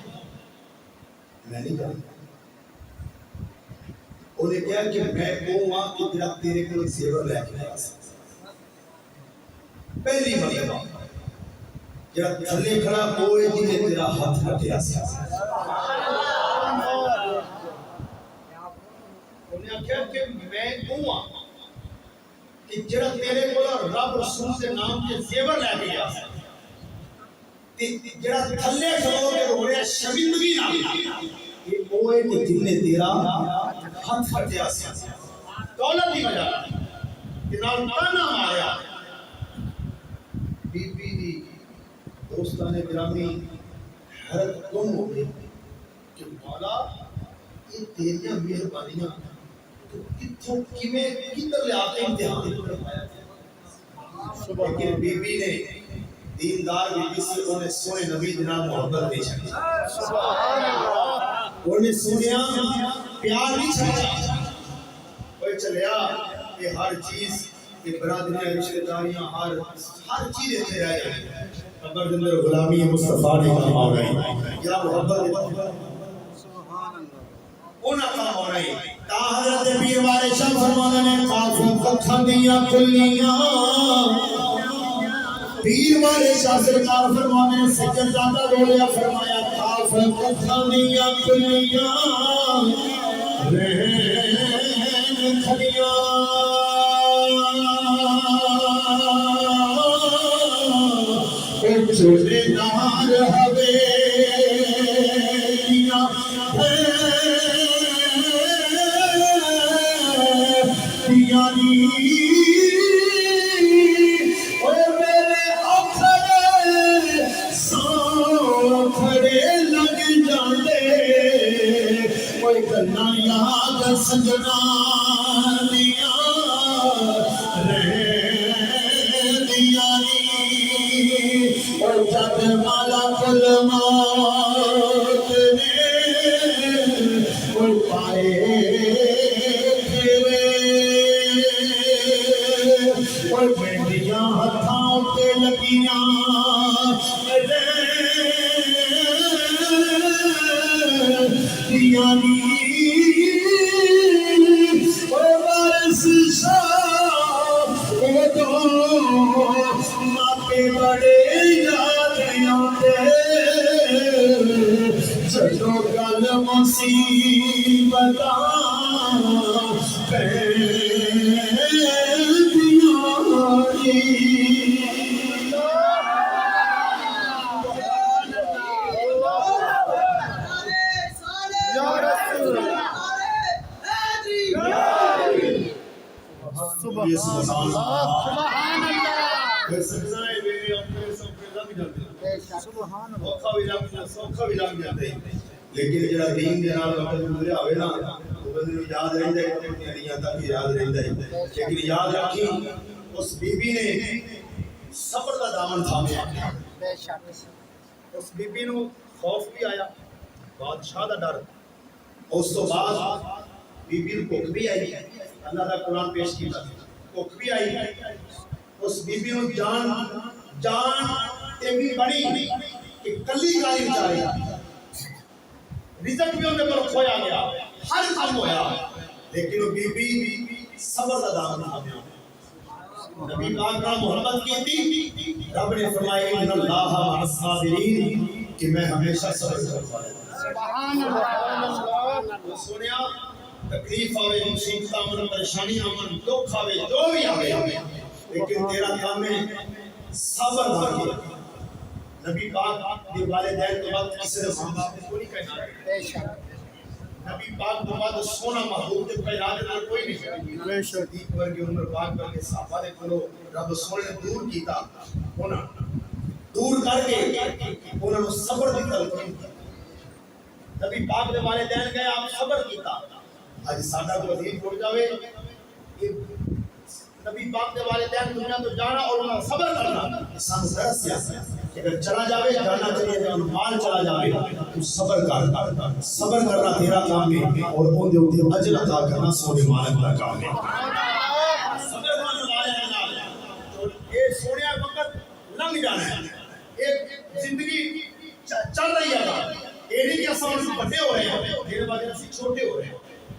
نہیں جانتا انہیں کہا کہ میں وہ وہاں کی طرح تیرے کو زیور لے کے آیا پہلی مرتبہ جب تھلے کھڑا کوئی جنہیں تیرا ہاتھ ہٹیا سیا انہیں کہا کہ میں وہ کہ جڑا تیرے کو رب رسول سے نام کے زیور لے کے آیا جڑا تھلے کھڑو کے رو رہا شرمندگی نہ یہ وہ ہے کہ جن نے تیرا ہاتھ ہٹیا سیا دولت دی وجہ کہ نال تانا ماریا بی بی دی دوستان گرامی حیرت گم ہو گئی کہ مولا یہ تیریاں مہربانیاں تو کتھوں کیویں کدھر لے آتے امتحان لیکن بی بی نے دیندار بی بی سے انہیں سونے نبی جناب محبت نہیں چھڑی انہیں سنیا پیار نہیں چھڑا کوئی چلیا کہ ہر چیز کہ برادریاں رشتہ داریاں ہر چیز اتنے رہ جائیں اگر دندر غلامی مصطفیٰ نے کام آ گئی یا محبت انہاں کام آ رہی تا حضرت پیر والے شاہ فرمانے نے کافوں کتھاں دیاں کلیاں پیر والے شاہ سرکار فرمانے نے سجد زادہ بولیا فرمایا کافوں کتھاں دیاں کلیاں رہن کھڑیاں چھوٹے دار حویلیاں دیانی اور میرے اکھڑے سانکھڑے لگ جاندے کوئی گلنا یاد سجنا دیاں اور جب مالا کل موت نے اور پائے تیرے لگیاں یعنی وارث شاہ ماپے بڑے یاد آتے جدو گل مصیبت لیکن جڑا دین دے نال وقت گزریا ہوئے نا وہ بندے نوں یاد رہندا ہے اپنی اڑیاں تک یاد رہندا ہے لیکن یاد رکھی اس بی بی نے صبر دا دامن تھامیا بے شک اس بی بی نوں خوف بھی آیا بادشاہ دا ڈر اس تو بعد بی بی نوں بھوک بھی آئی اللہ دا قرآن پیش کیتا بھوک بھی آئی اس بی بی نوں جان تے بھی بڑی کہ کلی گالی بچاری رزق بھی انہیں پر کھویا گیا ہر کام ہویا لیکن وہ بی بی صبر دا دامن تھامیا نبی پاک کا محبت کی تھی رب نے فرمایا ان اللہ مع الصابرین کہ میں ہمیشہ صبر کرتا ہوں سبحان اللہ سنیا تکلیف آوے مصیبت آمن پریشانی آمن دکھ آوے جو بھی آوے لیکن تیرا کام ہے صبر بھاگی نبی پاک کے والدین کے بعد کسی نے ماں باپ نے کوئی کہنا نبی پاک کے بعد سونا محبوب کے پیراد نہ کوئی نہیں صدیق ورگے عمر پاک ورگے صحابہ نے کھلو رب سونے نے دور کیتا ہونا دور کر کے انہوں نے صبر دی تلقین کی نبی پاک کے والدین گئے آپ صبر کیتا آج سادہ کو وزیر پڑ جاوے نبی پاک کے والدین دنیا تو جانا اور انہوں نے صبر کرنا انسان ذرا سیاست ہے اگر چلا جاوے جانا چاہیے اگر مال چلا جاوے تو صبر کر صبر کرنا تیرا کام ہے اور ان دے اوپر اجر عطا کرنا سونے مالک کا کام ہے صبر کرنے والے ہیں تو یہ سونے وقت لنگ جانا ہے ایک زندگی چل رہی ہے یہ نہیں کہ اساں بڑے ہو رہے ہیں میرے بعد اسی چھوٹے ہو رہے ہیں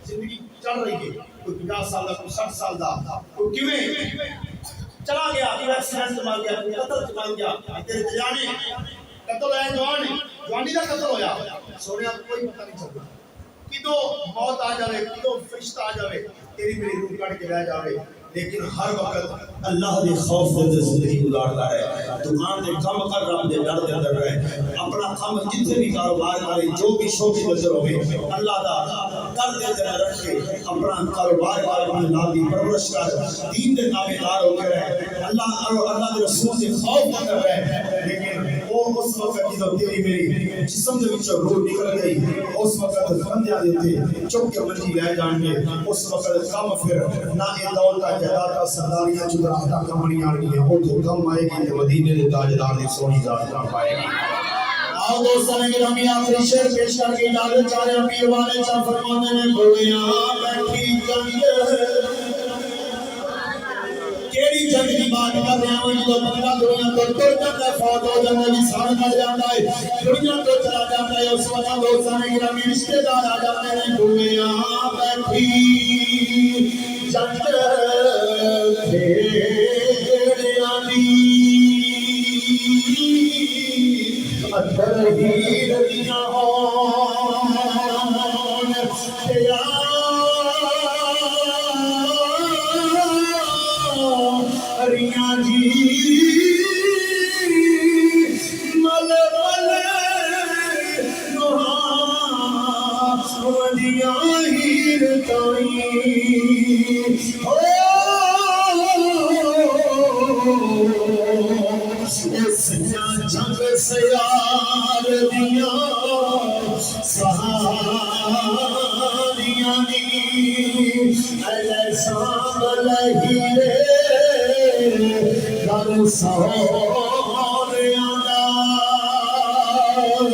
زندگی چل رہی ہے کوئی 50 سال دا کوئی 60 سال دا کوئی کیویں چلا گیا کوئی ایکسیڈنٹ مار گیا کوئی قتل مار گیا تیرے جانے قتل ہے جوانی دا قتل ہویا سونے کوئی پتہ نہیں چلتا کدو موت آ جاوے کدو فرشتہ آ جاوے تیری میری روح کٹ کے رہ جاوے لیکن ہر وقت اللہ دے خوف دے زندگی گزارتا ہے دکان دے کم کر رب دے ڈر دے اندر رہے اپنا کام جتنے بھی کاروبار کرے جو بھی شوق نظر ہوئے اللہ دا ڈر دے اندر رکھ کے اپنا کاروبار اپنے نال دی پرورش کر دین دے تابعدار ہو کے رہے اللہ اور اللہ دے رسول سے خوف اندر رہے لیکن وہ اس وقت جب تیری میری جسم دے وچوں روح نکل گئی اس وقت بندیاں دے تے چپ کے منجی لے جان گے اس وقت کم پھر نہ اے دولت جداتا سرداریاں چدراہتا کمڑی آنی ہیں وہ تو کم آئے گی کہ مدینے دے تاجدار نے سونی ذات نہ پائے گی آؤ دوستان گرامی آخری شعر پیش کر کے اجازت چاہ رہے ہیں پیر والے چاہ فرمانے نے گولیاں بیٹھی جنگ کیڑی جنگ کی بات کر رہے ہیں جو بندہ دنیا تو تر جاتا ہے فوت ہو جاتا ہے نسان کر جاتا ہے دنیا تو چلا جاتا ہے اس وقت دوستان گرامی رشتے دار آ جاتے ہیں گولیاں بیٹھی جنگ اندر ہی رکھنا ہون تیرا ریاں جی مل مل نوہاں ودیاں ہی رتائیں جنگ سیار دیا سہاریاں نی ایسا لہیرے در سہوریاں او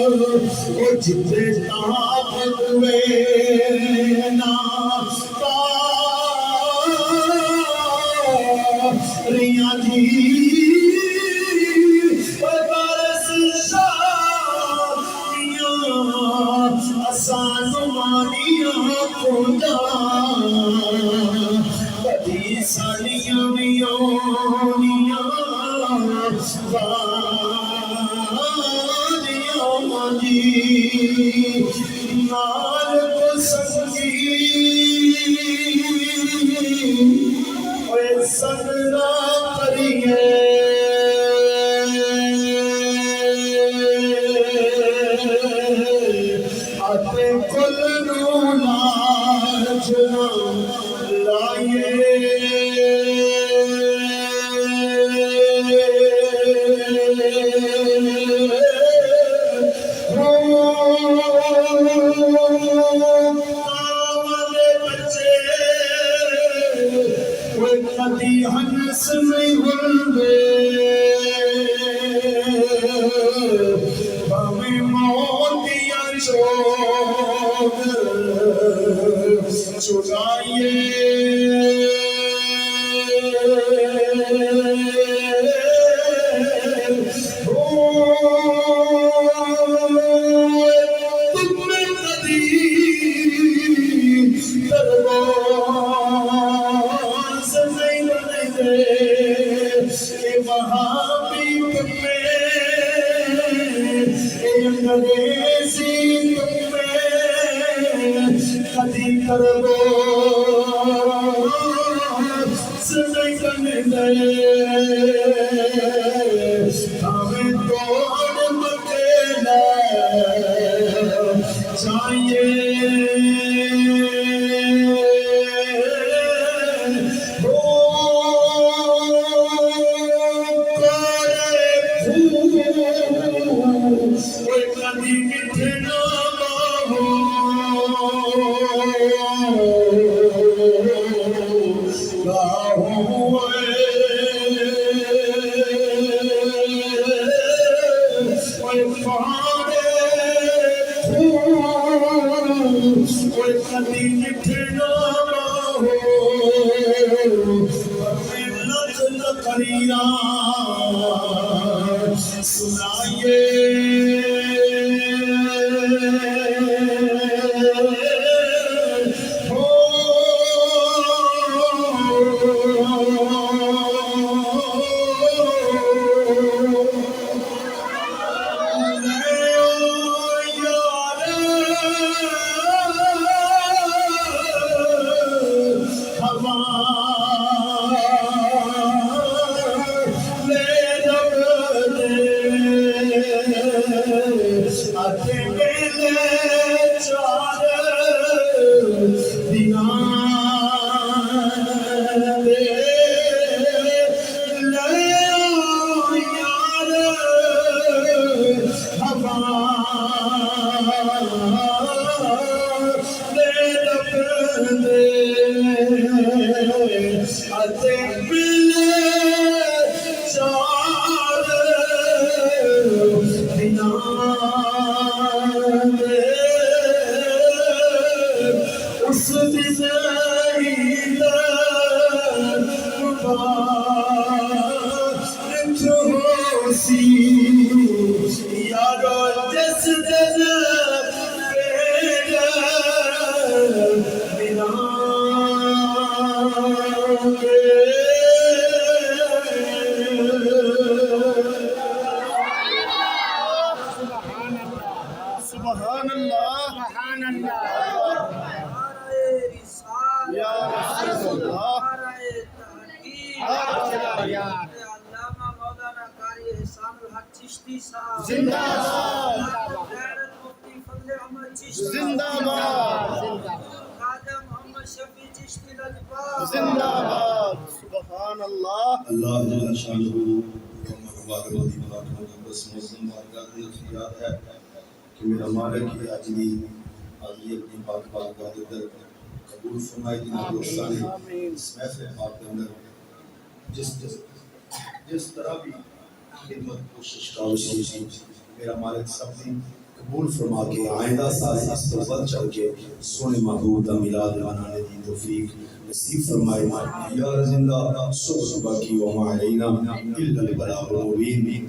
جتے تاپ دوے نا ریاں جی قربانیاں جی نال کو سنگی اوے سنگنا کریے اتے کل نو لاج نہ لائیے کدی ہنس نہیں ہوندے بھاویں موتیاں چوگ چگائیے تم میں کدی درباز نہیں بنے دے کہ وہاں بھی تم میں انگریزی تم میں کدی درباز نہیں بنے دے ہمیں توڑ مکیلا چاہیے سنائیے اس دن یارو جس دن بنا سبحان اللہ سبحان اللہ یا رسول اللہ علامہ مولانا قاری احسان الحق چشتی صاحب زندہ باد غیرت مفتی فضل احمد چشتی زندہ باد خواجہ محمد شفیع چشتی لجپال زندہ باد سبحان اللہ اللہ جل شانہ مبارک دی مقدس معظم بارگاہ میں یاد ہے کہ میرا مالک کی اجلی اپنی پاک بارگاہ کے اندر قبول فرمائے جناب دوستان اس محفل پاک کے اندر جس طرح بھی خدمت کوشش کاوش میرا مالک سب نے قبول فرما کے آئندہ سال اس پر بڑھ چڑھ کے سونے محبوب کا میلاد منانے کی توفیق نصیب فرمائے یا زندہ صبح کی وما علینا الا البلاغ المبین